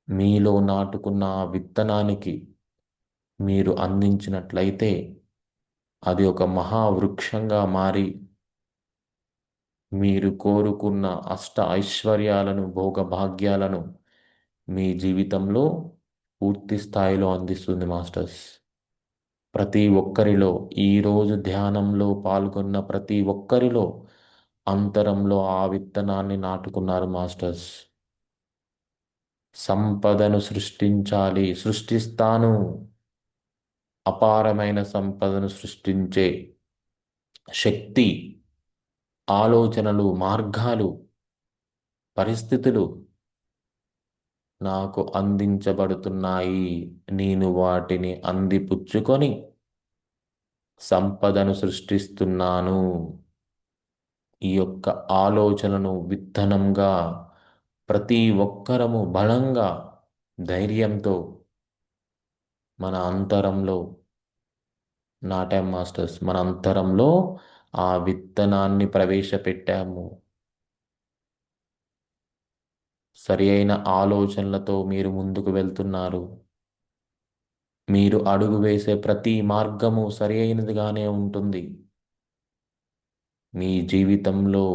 మీలో నాటుకున్న ఆ విత్తనానికి మీరు అందించినట్లయితే అది ఒక మహావృక్షంగా మారి మీరు కోరుకున్న అష్ట ఐశ్వర్యాలను, భోగభాగ్యాలను మీ జీవితంలో పూర్తి స్థాయిలో అందిస్తుంది మాస్టర్స్. ప్రతి ఒక్కరిలో, ఈరోజు ధ్యానంలో పాల్గొన్న ప్రతి ఒక్కరిలో అంతరంలో ఆ విత్తనాన్ని నాటుకున్నారు మాస్టర్స్. సంపదను సృష్టించాలి, సృష్టిస్తాను. అపారమైన సంపదను సృష్టించే శక్తి, ఆలోచనలు, మార్గాలు, పరిస్థితులు నాకు అందించబడుతున్నాయి. నేను వాటిని అందిపుచ్చుకొని సంపదను సృష్టిస్తున్నాను. ఈ యొక్క ఆలోచనను విత్తనంగా ప్రతి ఒక్కరము బలంగా, ధైర్యంతో మన అంతరంలో నాటాం మాస్టర్స్. మన అంతరంలో ఆ విత్తనాన్ని ప్రవేశపెట్టాము. సరి అయిన ఆలోచనలతో మీరు ముందుకు వెళ్తున్నారు. మీరు అడుగు వేసే ప్రతి మార్గము సరి అయినదిగానే ఉంటుంది. మీ జీవితంలో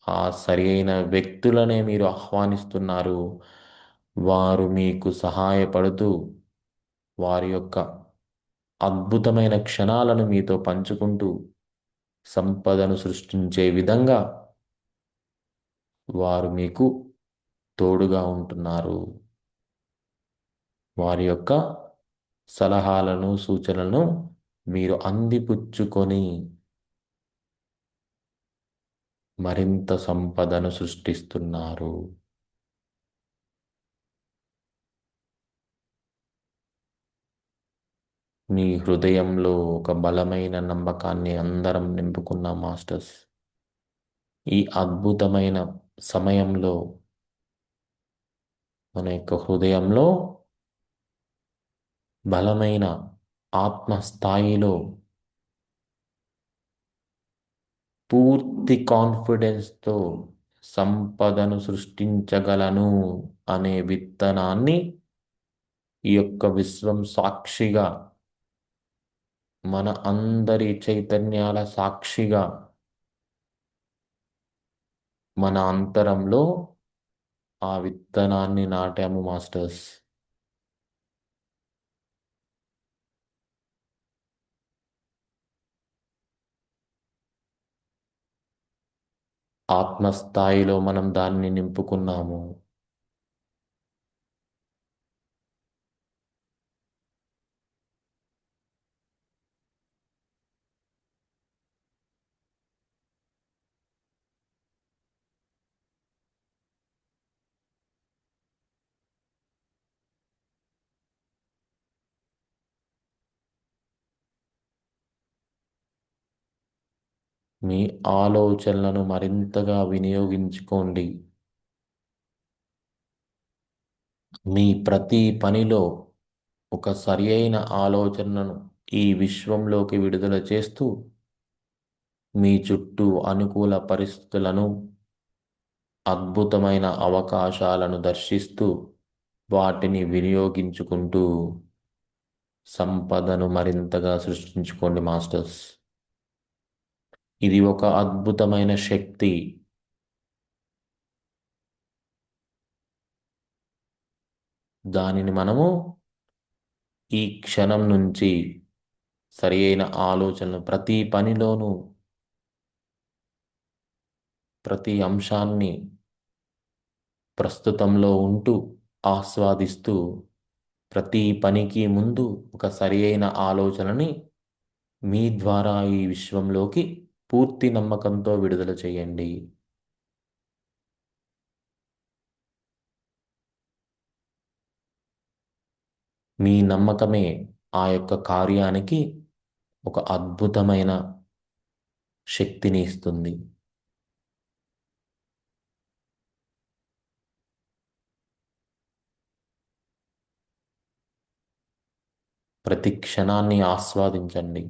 ఆ సరి అయిన వ్యక్తులనే మీరు ఆహ్వానిస్తున్నారు. వారు మీకు సహాయపడుతూ వారి యొక్క అద్భుతమైన క్షణాలను మీతో పంచుకుంటూ సంపదను సృష్టించే విధంగా వారు మీకు తోడుగా ఉంటున్నారు. వారి యొక్క సలహాలను, సూచనలను మీరు అందిపుచ్చుకొని మరింత సంపదను సృష్టిస్తున్నారు. మీ హృదయంలో ఒక బలమైన నమ్మకాన్ని అందరం నింపుకున్నాం మాస్టర్స్. ఈ అద్భుతమైన సమయంలో మన యొక్క హృదయంలో బలమైన ఆత్మస్థాయిలో పూర్తి కాన్ఫిడెన్స్తో సంపదను సృష్టించగలను అనే విత్తనాన్ని ఈ యొక్క విశ్వం సాక్షిగా, మన అందరి చైతన్యాల సాక్షిగా మన అంతరంలో ఆ విత్తనాన్ని నాటాము మాస్టర్స్. ఆత్మస్థాయిలో మనం దాన్ని నింపుకున్నాము. మీ ఆలోచనలను మరింతగా వినియోగించుకోండి. మీ ప్రతి పనిలో ఒక సరి అయిన ఆలోచనను ఈ విశ్వంలోకి విడుదల చేస్తూ మీ చుట్టూ అనుకూల పరిస్థితులను, అద్భుతమైన అవకాశాలను దర్శిస్తూ వాటిని వినియోగించుకుంటూ సంపదను మరింతగా సృష్టించుకోండి మాస్టర్స్. ఇది ఒక అద్భుతమైన శక్తి. దానిని మనము ఈ క్షణం నుంచి సరి అయిన ఆలోచనలు, ప్రతి పనిలోనూ ప్రతి అంశాన్ని ప్రస్తుతంలో ఉంటూ ఆస్వాదిస్తూ ప్రతి పనికి ముందు ఒక సరి అయిన ఆలోచనని మీ ద్వారా ఈ విశ్వంలోకి పూర్తి నమ్మకంతో విడుదల చేయండి. మీ నమ్మకమే ఆ యొక్క కార్యానికి ఒక అద్భుతమైన శక్తిని ఇస్తుంది. ప్రతి క్షణాన్ని ఆస్వాదించండి.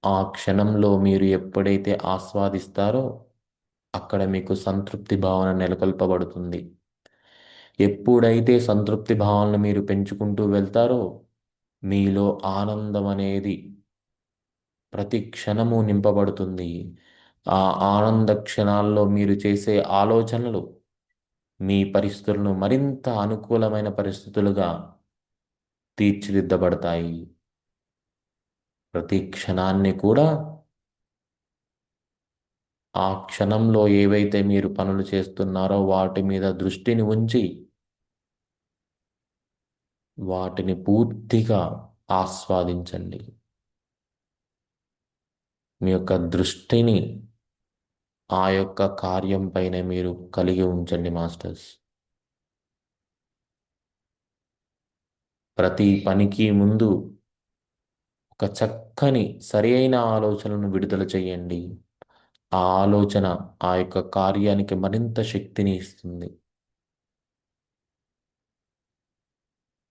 ఆ క్షణంలో మీరు ఎప్పుడైతే ఆస్వాదిస్తారో అక్కడ మీకు సంతృప్తి భావన నెలకొల్పబడుతుంది. ఎప్పుడైతే సంతృప్తి భావనను మీరు పెంచుకుంటూ వెళ్తారో మీలో ఆనందం అనేది ప్రతి క్షణము నింపబడుతుంది. ఆ ఆనంద క్షణాల్లో మీరు చేసే ఆలోచనలు మీ పరిస్థితులను మరింత అనుకూలమైన పరిస్థితులుగా తీర్చిదిద్దబడతాయి. ప్రతి క్షణాన్ని కూడా ఆ క్షణంలో ఏవైతే మీరు పనులు చేస్తున్నారో వాటి మీద దృష్టిని ఉంచి వాటిని పూర్తిగా ఆస్వాదించండి. మీ యొక్క దృష్టిని ఆ యొక్క కార్యం పైన మీరు కలిగి ఉంచండి మాస్టర్స్. ప్రతి పనికి ముందు ఒక చక్కని సరి అయిన ఆలోచనను విడుదల చేయండి. ఆ ఆలోచన ఆ యొక్క కార్యానికి మరింత శక్తిని ఇస్తుంది.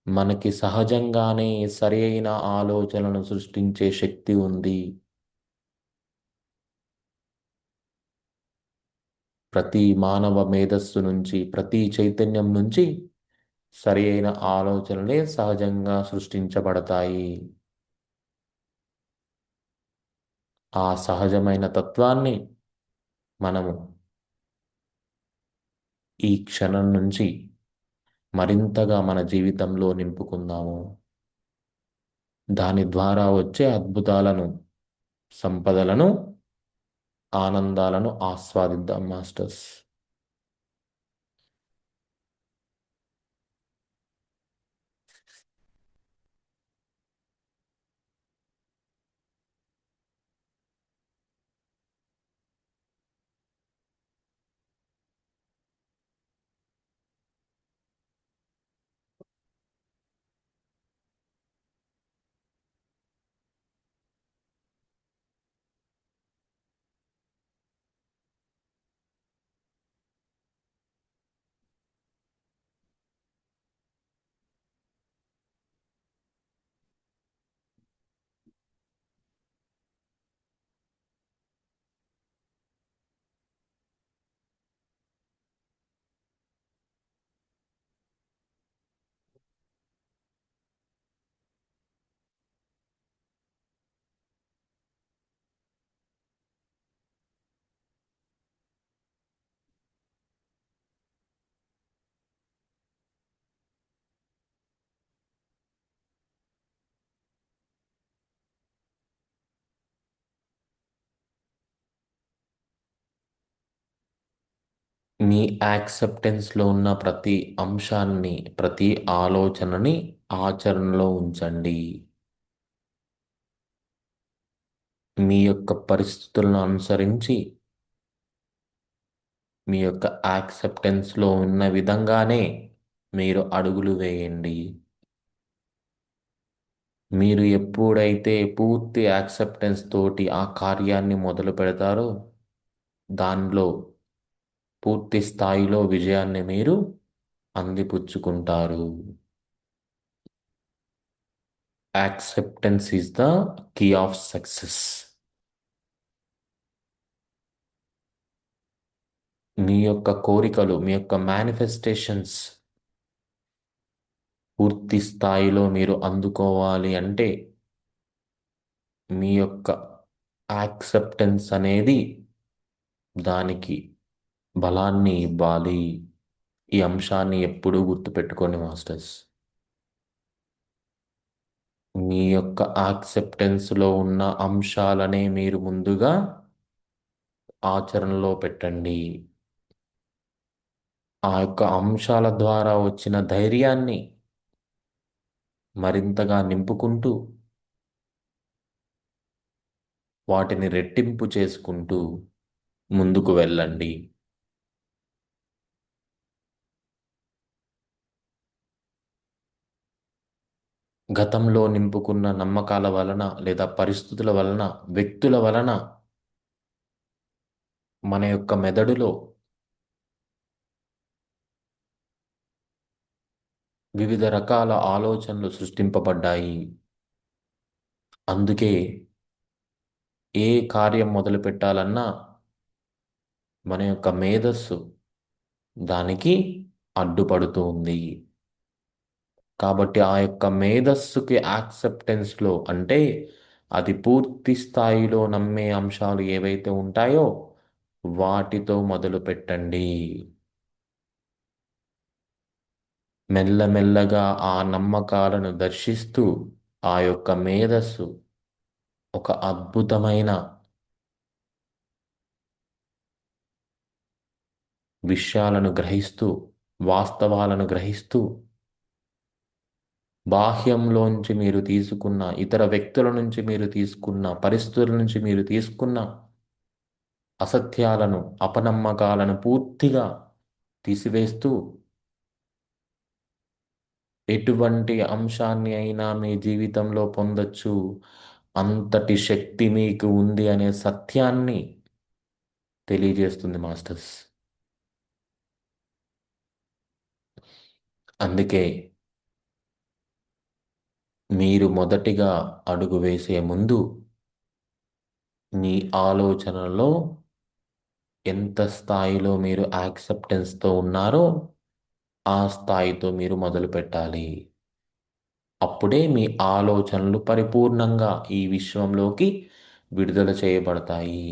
మనకి సహజంగానే సరి అయిన ఆలోచనను సృష్టించే శక్తి ఉంది. ప్రతి మానవ మేధస్సు నుంచి, ప్రతి చైతన్యం నుంచి సరి అయిన ఆలోచనలే సహజంగా సృష్టించబడతాయి. ఆ సహజమైన తత్వాన్ని మనము ఈ క్షణం నుంచి మరింతగా మన జీవితంలో నింపుకుందాము. దాని ద్వారా వచ్చే అద్భుతాలను, సంపదలను, ఆనందాలను ఆస్వాదిద్దాం మాస్టర్స్. మీ యాక్సెప్టెన్స్లో ఉన్న ప్రతి అంశాన్ని, ప్రతి ఆలోచనని ఆచరణలో ఉంచండి. మీ యొక్క పరిస్థితులను అనుసరించి మీ యొక్క యాక్సెప్టెన్స్లో ఉన్న విధంగానే మీరు అడుగులు వేయండి. మీరు ఎప్పుడైతే పూర్తి యాక్సెప్టెన్స్ తోటి ఆ కార్యాన్ని మొదలు పెడతారో దానిలో పూర్తి స్థాయిలో విజయాన్ని మీరు అందిపుచ్చుకుంటారు. Acceptance is the key of success. మీ యొక్క కోరికలు, మీ యొక్క మేనిఫెస్టేషన్స్ పూర్తి స్థాయిలో మీరు అందుకోవాలి అంటే మీ యొక్క యాక్సెప్టెన్స్ అనేది దానికి బలాన్ని ఇవ్వాలి. ఈ అంశాన్ని ఎప్పుడూ గుర్తుపెట్టుకోండి మాస్టర్స్. మీ యొక్క యాక్సెప్టెన్స్లో ఉన్న అంశాలనే మీరు ముందుగా ఆచరణలో పెట్టండి. ఆ యొక్క అంశాల ద్వారా వచ్చిన ధైర్యాన్ని మరింతగా నింపుకుంటూ వాటిని రెట్టింపు చేసుకుంటూ ముందుకు వెళ్ళండి. గతంలో నింపుకున్న నమ్మకాల వలన లేదా పరిస్థితుల వలన, వ్యక్తుల వలన మన యొక్క మెదడులో వివిధ రకాల ఆలోచనలు సృష్టింపబడ్డాయి. అందుకే ఏ కార్యం మొదలు పెట్టాలన్నా మన యొక్క మేధస్సు దానికి అడ్డుపడుతూ ఉంది. కాబట్టి ఆ యొక్క మేధస్సుకి యాక్సెప్టెన్స్లో అంటే అది పూర్తి స్థాయిలో నమ్మే అంశాలు ఏవైతే ఉంటాయో వాటితో మొదలు పెట్టండి. మెల్లమెల్లగా ఆ నమ్మకాలను దర్శిస్తూ ఆ యొక్క మేధస్సు ఒక అద్భుతమైన విషయాలను గ్రహిస్తూ, వాస్తవాలను గ్రహిస్తూ, బాహ్యంలోంచి మీరు తీసుకున్న, ఇతర వ్యక్తుల నుంచి మీరు తీసుకున్న, పరిస్థితుల నుంచి మీరు తీసుకున్న అసత్యాలను, అపనమ్మకాలను పూర్తిగా తీసివేస్తూ ఎటువంటి అంశాన్ని అయినా మీ జీవితంలో పొందొచ్చు, అంతటి శక్తి మీకు ఉంది అనే సత్యాన్ని తెలియజేస్తుంది మాస్టర్స్. అందుకే మీరు మొదటిగా అడుగు వేసే ముందు మీ ఆలోచనలో ఎంత స్థాయిలో మీరు యాక్సెప్టెన్స్తో ఉన్నారో ఆ స్థాయితో మీరు మొదలు పెట్టాలి. అప్పుడే మీ ఆలోచనలు పరిపూర్ణంగా ఈ విశ్వంలోకి విడుదల చేయబడతాయి.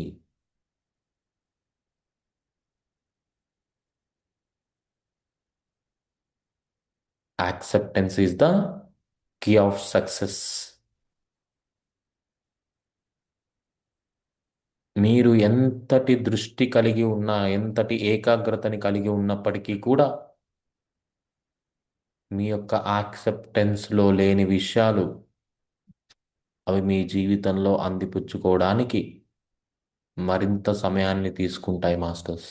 Acceptance is the key of success. మీరు ఎంతటి దృష్టి కలిగి ఉన్నా, ఎంతటి ఏకాగ్రతని కలిగి ఉన్నప్పటికీ కూడా మీ యొక్క యాక్సెప్టెన్స్లో లేని విషయాలు అవి మీ జీవితంలో అందిపుచ్చుకోవడానికి మరింత సమయాన్ని తీసుకుంటాయి మాస్టర్స్.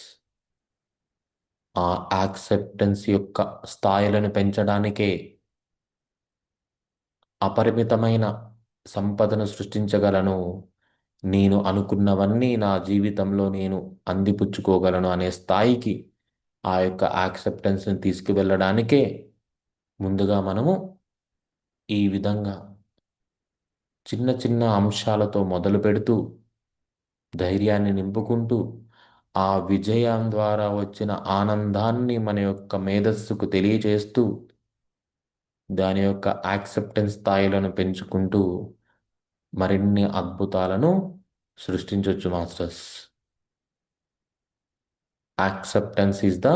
ఆ యాక్సెప్టెన్స్ యొక్క స్థాయిలను పెంచడానికే అపరిమితమైన సంపదను సృష్టించగలను, నేను అనుకున్నవన్నీ నా జీవితంలో నేను అందిపుచ్చుకోగలను అనే స్థాయికి ఆ యొక్క యాక్సెప్టెన్స్ని తీసుకువెళ్ళడానికే ముందుగా మనము ఈ విధంగా చిన్న చిన్న అంశాలతో మొదలు పెడుతూ ధైర్యాన్ని నింపుకుంటూ ఆ విజయం ద్వారా వచ్చిన ఆనందాన్ని మన యొక్క మేధస్సుకు తెలియజేస్తూ దాని యొక్క యాక్సెప్టెన్స్ స్థాయిలను పెంచుకుంటూ మరిన్ని అద్భుతాలను సృష్టించవచ్చు masters. Acceptance is the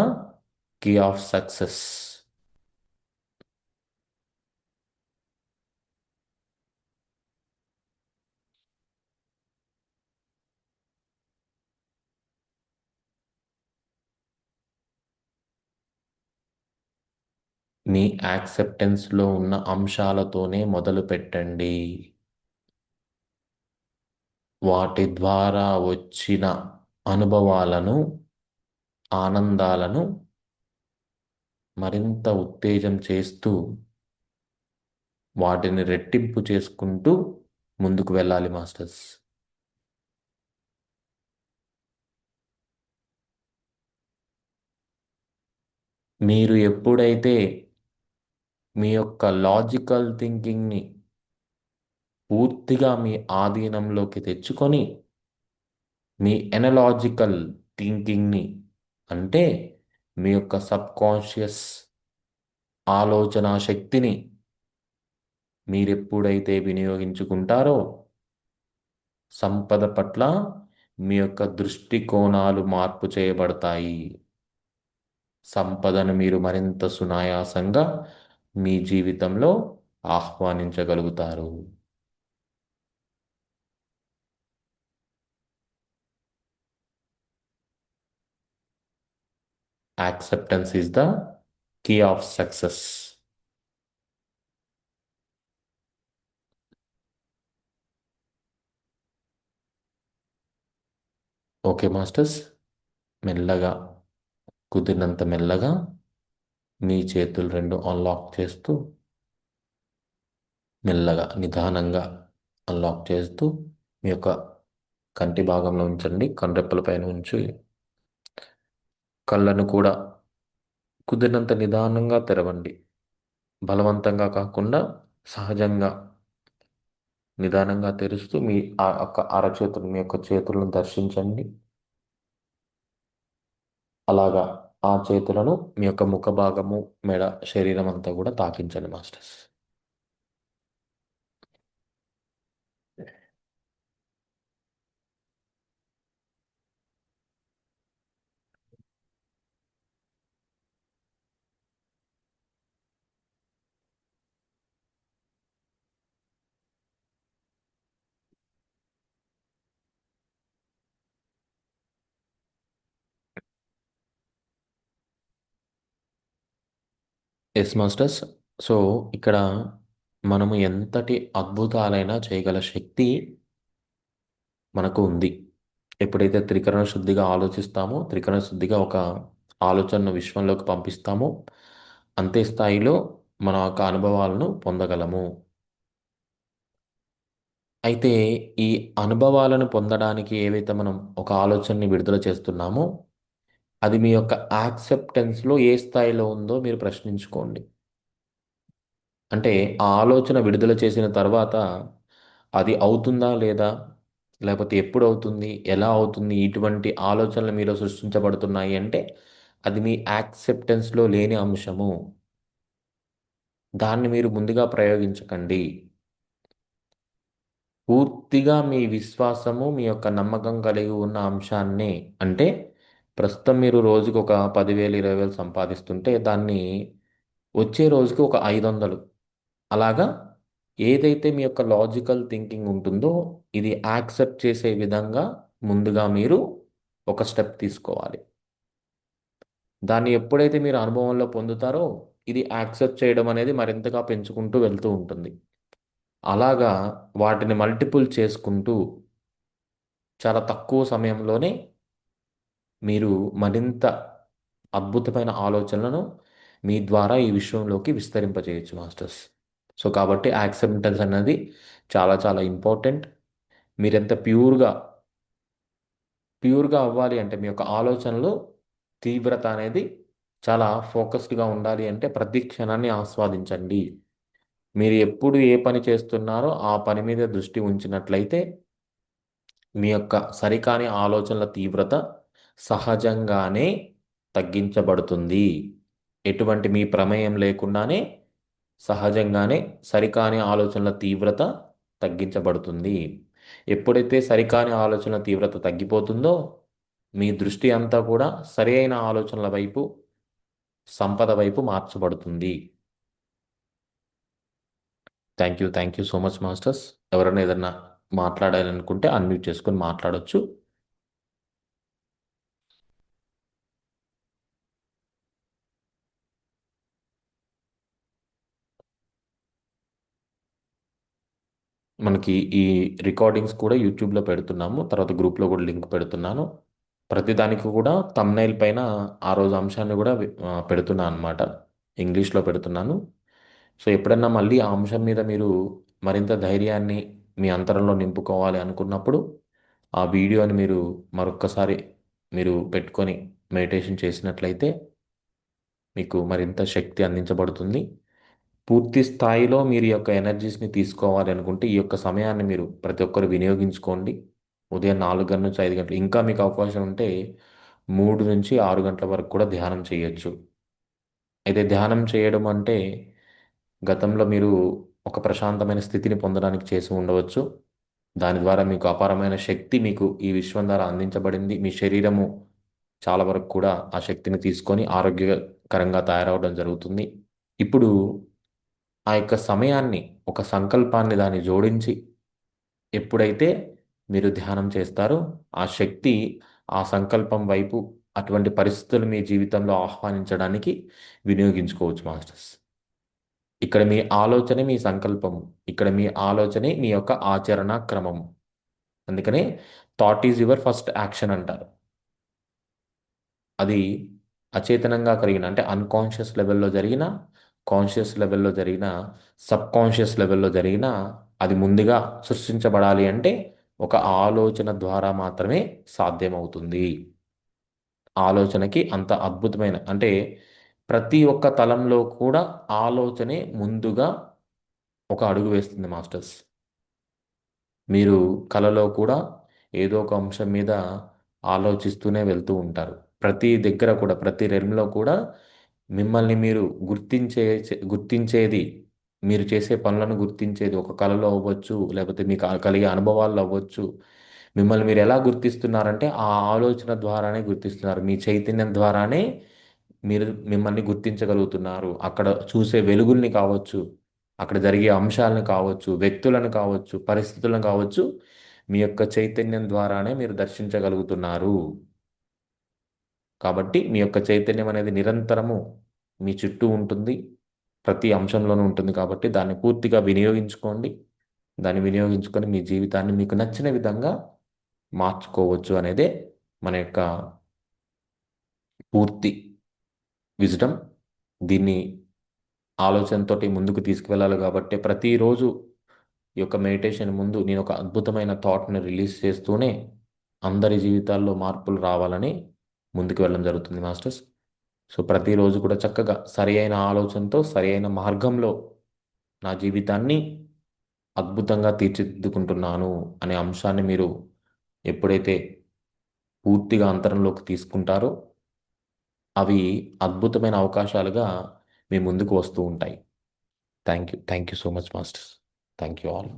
key of success. మీ యాక్సెప్టెన్స్లో ఉన్న అంశాలతోనే మొదలు పెట్టండి. వాటి ద్వారా వచ్చిన అనుభవాలను, ఆనందాలను మరింత ఉత్తేజం చేస్తూ వాటిని రెట్టింపు చేసుకుంటూ ముందుకు వెళ్ళాలి మాస్టర్స్. మీరు ఎప్పుడైతే మీ యొక్క లాజికల్ థింకింగ్ని పూర్తిగా మీ ఆధీనంలోకి తెచ్చుకొని మీ ఎనలాజికల్ థింకింగ్ని, అంటే మీ యొక్క సబ్కాన్షియస్ ఆలోచన శక్తిని మీరెప్పుడైతే వినియోగించుకుంటారో సంపద పట్ల మీ యొక్క దృష్టికోణాలు మార్పు చేయబడతాయి. సంపదను మీరు మరింత సునాయాసంగా మీ జీవితంలో ఆహ్వానించగలుగుతారు. Acceptance is the key of success. Okay masters, మెల్లగా, కుదిరినంత మెల్లగా మీ చేతులు రెండు అన్లాక్ చేస్తూ మెల్లగా నిదానంగా అన్లాక్ చేస్తూ మీ యొక్క కంటి భాగంలో ఉంచండి. కనురెప్పల పైన ఉంచి కళ్ళను కూడా కుదిరినంత నిదానంగా తెరవండి. బలవంతంగా కాకుండా సహజంగా నిదానంగా తెరుస్తూ మీ ఆ యొక్క అరచేతులు, మీ యొక్క చేతులను దర్శించండి. అలాగా ఆ చేతులను మీ యొక్క ముఖ భాగము, మెడ, శరీరం అంతా కూడా తాకించండి మాస్టర్స్. Yes masters. సో ఇక్కడ మనము ఎంతటి అద్భుతాలైనా చేయగల శక్తి మనకు ఉంది. ఎప్పుడైతే త్రికరణ శుద్ధిగా ఆలోచిస్తామో, త్రికరణ శుద్ధిగా ఒక ఆలోచనను విశ్వంలోకి పంపిస్తామో, అంతే స్థాయిలో మన యొక్క అనుభవాలను పొందగలము. అయితే ఈ అనుభవాలను పొందడానికి ఏవైతే మనం ఒక ఆలోచనని విడుదల చేస్తున్నామో అది మీ యొక్క యాక్సెప్టెన్స్లో ఏ స్థాయిలో ఉందో మీరు ప్రశ్నించుకోండి. అంటే ఆ ఆలోచన విడుదల చేసిన తర్వాత అది అవుతుందా లేదా, లేకపోతే ఎప్పుడు అవుతుంది, ఎలా అవుతుంది, ఇటువంటి ఆలోచనలు మీలో సృష్టించబడుతున్నాయి అంటే అది మీ యాక్సెప్టెన్స్లో లేని అంశము. దాన్ని మీరు ముందుగా ప్రయోగించకండి. పూర్తిగా మీ విశ్వాసము, మీ యొక్క నమ్మకం కలిగి ఉన్న అంశాన్ని, అంటే ప్రస్తుతం మీరు రోజుకి ఒక 10,000 20,000 సంపాదిస్తుంటే దాన్ని వచ్చే రోజుకి ఒక 500 అలాగా ఏదైతే మీ యొక్క లాజికల్ థింకింగ్ ఉంటుందో ఇది యాక్సెప్ట్ చేసే విధంగా ముందుగా మీరు ఒక స్టెప్ తీసుకోవాలి. దాన్ని ఎప్పుడైతే మీరు అనుభవంలో పొందుతారో ఇది యాక్సెప్ట్ చేయడం అనేది మరింతగా పెంచుకుంటూ వెళ్తూ ఉంటుంది. అలాగా వాటిని మల్టిపుల్ చేసుకుంటూ చాలా తక్కువ సమయంలోనే మీరు మరింత అద్భుతమైన ఆలోచనలను మీ ద్వారా ఈ విశ్వంలోకి విస్తరింపజేయచ్చు మాస్టర్స్. సో కాబట్టి యాక్సెప్టెన్స్ అన్నది చాలా చాలా ఇంపార్టెంట్. మీరెంత ప్యూర్గా అవ్వాలి అంటే మీ యొక్క ఆలోచనలు తీవ్రత అనేది చాలా ఫోకస్డ్గా ఉండాలి అంటే ప్రతి క్షణాన్ని ఆస్వాదించండి. మీరు ఎప్పుడు ఏ పని చేస్తున్నారో ఆ పని మీద దృష్టి ఉంచినట్లయితే మీ యొక్క సరికాని ఆలోచనల తీవ్రత సహజంగానే తగ్గించబడుతుంది. ఎటువంటి మీ ప్రమేయం లేకుండానే సహజంగానే సరికాని ఆలోచనల తీవ్రత తగ్గించబడుతుంది. ఎప్పుడైతే సరికాని ఆలోచనల తీవ్రత తగ్గిపోతుందో మీ దృష్టి అంతా కూడా సరి అయిన ఆలోచనల వైపు, సంపద వైపు మార్చబడుతుంది. Thank you so much masters. ఎవరైనా ఏదన్నా మాట్లాడాలనుకుంటే అన్మ్యూట్ చేసుకొని మాట్లాడొచ్చు. మనకి ఈ రికార్డింగ్స్ కూడా యూట్యూబ్లో పెడుతున్నాము, తర్వాత గ్రూప్లో కూడా లింక్ పెడుతున్నాను. ప్రతిదానికి కూడా తమ్నైల్ పైన ఆ రోజు అంశాన్ని కూడా పెడుతున్నాను అనమాట. ఇంగ్లీష్లో పెడుతున్నాను. సో ఎప్పుడన్నా మళ్ళీ ఆ అంశం మీద మీరు మరింత ధైర్యాన్ని మీ అంతరంలో నింపుకోవాలి అనుకున్నప్పుడు ఆ వీడియోని మీరు మరొక్కసారి మీరు పెట్టుకొని మెడిటేషన్ చేసినట్లయితే మీకు మరింత శక్తి అందించబడుతుంది. పూర్తి స్థాయిలో మీరు ఈ యొక్క ఎనర్జీస్ని తీసుకోవాలి అనుకుంటే ఈ యొక్క సమయాన్ని మీరు ప్రతి ఒక్కరు వినియోగించుకోండి. ఉదయం 4 గంటల నుంచి 5 గంటలు, ఇంకా మీకు అవకాశం ఉంటే 3 నుంచి 6 గంటల వరకు కూడా ధ్యానం చేయొచ్చు. అయితే ధ్యానం చేయడం అంటే గతంలో మీరు ఒక ప్రశాంతమైన స్థితిని పొందడానికి చేసి ఉండవచ్చు. దాని ద్వారా మీకు అపారమైన శక్తి మీకు ఈ విశ్వం ద్వారా అందించబడింది. మీ శరీరము చాలా వరకు కూడా ఆ శక్తిని తీసుకొని ఆరోగ్యకరంగా తయారవడం జరుగుతుంది. ఇప్పుడు ఆ యొక్క సమయాన్ని, ఒక సంకల్పాన్ని దాన్ని జోడించి ఎప్పుడైతే మీరు ధ్యానం చేస్తారో ఆ శక్తి ఆ సంకల్పం వైపు, అటువంటి పరిస్థితులు మీ జీవితంలో ఆహ్వానించడానికి వినియోగించుకోవచ్చు మాస్టర్స్. ఇక్కడ మీ ఆలోచనే మీ సంకల్పము, ఇక్కడ మీ ఆలోచనే మీ యొక్క ఆచరణ క్రమము. అందుకనే thought is your first action అంటారు. అది అచేతనంగా కలిగిన అంటే అన్కాన్షియస్ లెవెల్లో జరిగిన, కాన్షియస్ లెవెల్లో జరిగిన, సబ్ కాన్షియస్ లెవెల్లో జరిగిన, అది ముందుగా సృష్టించబడాలి అంటే ఒక ఆలోచన ద్వారా మాత్రమే సాధ్యమవుతుంది. ఆలోచనకి అంత అద్భుతమైన అంటే ప్రతి ఒక్క తలంలో కూడా ఆలోచనే ముందుగా ఒక అడుగు వేస్తుంది మాస్టర్స్. మీరు కలలో కూడా ఏదో ఒక అంశం మీద ఆలోచిస్తూనే వెళ్తూ ఉంటారు. ప్రతి దగ్గర కూడా, ప్రతి రెల్మ్‌లో కూడా మిమ్మల్ని మీరు గుర్తించేది, మీరు చేసే పనులను గుర్తించేది ఒక కలలో అవ్వచ్చు, లేకపోతే మీకు కలిగే అనుభవాల్లో అవ్వచ్చు. మిమ్మల్ని మీరు ఎలా గుర్తిస్తున్నారంటే ఆ ఆలోచన ద్వారానే గుర్తిస్తున్నారు. మీ చైతన్యం ద్వారానే మీరు మిమ్మల్ని గుర్తించగలుగుతున్నారు. అక్కడ చూసే వెలుగుల్ని కావచ్చు, అక్కడ జరిగే అంశాలను కావచ్చు, వ్యక్తులను కావచ్చు, పరిస్థితులను కావచ్చు, మీ యొక్క చైతన్యం ద్వారానే మీరు దర్శించగలుగుతున్నారు. కాబట్టి మీ యొక్క చైతన్యం అనేది నిరంతరము మీ చుట్టూ ఉంటుంది. ప్రతి అంశంలోనూ ఉంటుంది కాబట్టి దాన్ని పూర్తిగా వినియోగించుకోండి. దాన్ని వినియోగించుకొని మీ జీవితాన్ని మీకు నచ్చిన విధంగా మార్చుకోవచ్చు అనేదే మన యొక్క పూర్తి విజడమ్. దీన్ని ఆలోచనతోటి ముందుకు తీసుకువెళ్ళాలి కాబట్టి ప్రతిరోజు ఈ యొక్క మెడిటేషన్ ముందు నేను ఒక అద్భుతమైన థాట్ని రిలీజ్ చేస్తూనే అందరి జీవితాల్లో మార్పులు రావాలని ముందుకు వెళ్ళడం జరుగుతుంది మాస్టర్స్. సో ప్రతిరోజు కూడా చక్కగా సరి అయిన ఆలోచనతో సరి అయిన మార్గంలో నా జీవితాన్ని అద్భుతంగా తీర్చిదిద్దుకుంటున్నాను అనే అంశాన్ని మీరు ఎప్పుడైతే పూర్తిగా అంతరంలోకి తీసుకుంటారో అవి అద్భుతమైన అవకాశాలుగా మీ ముందుకు వస్తూ ఉంటాయి. Thank you so much masters. Thank you all.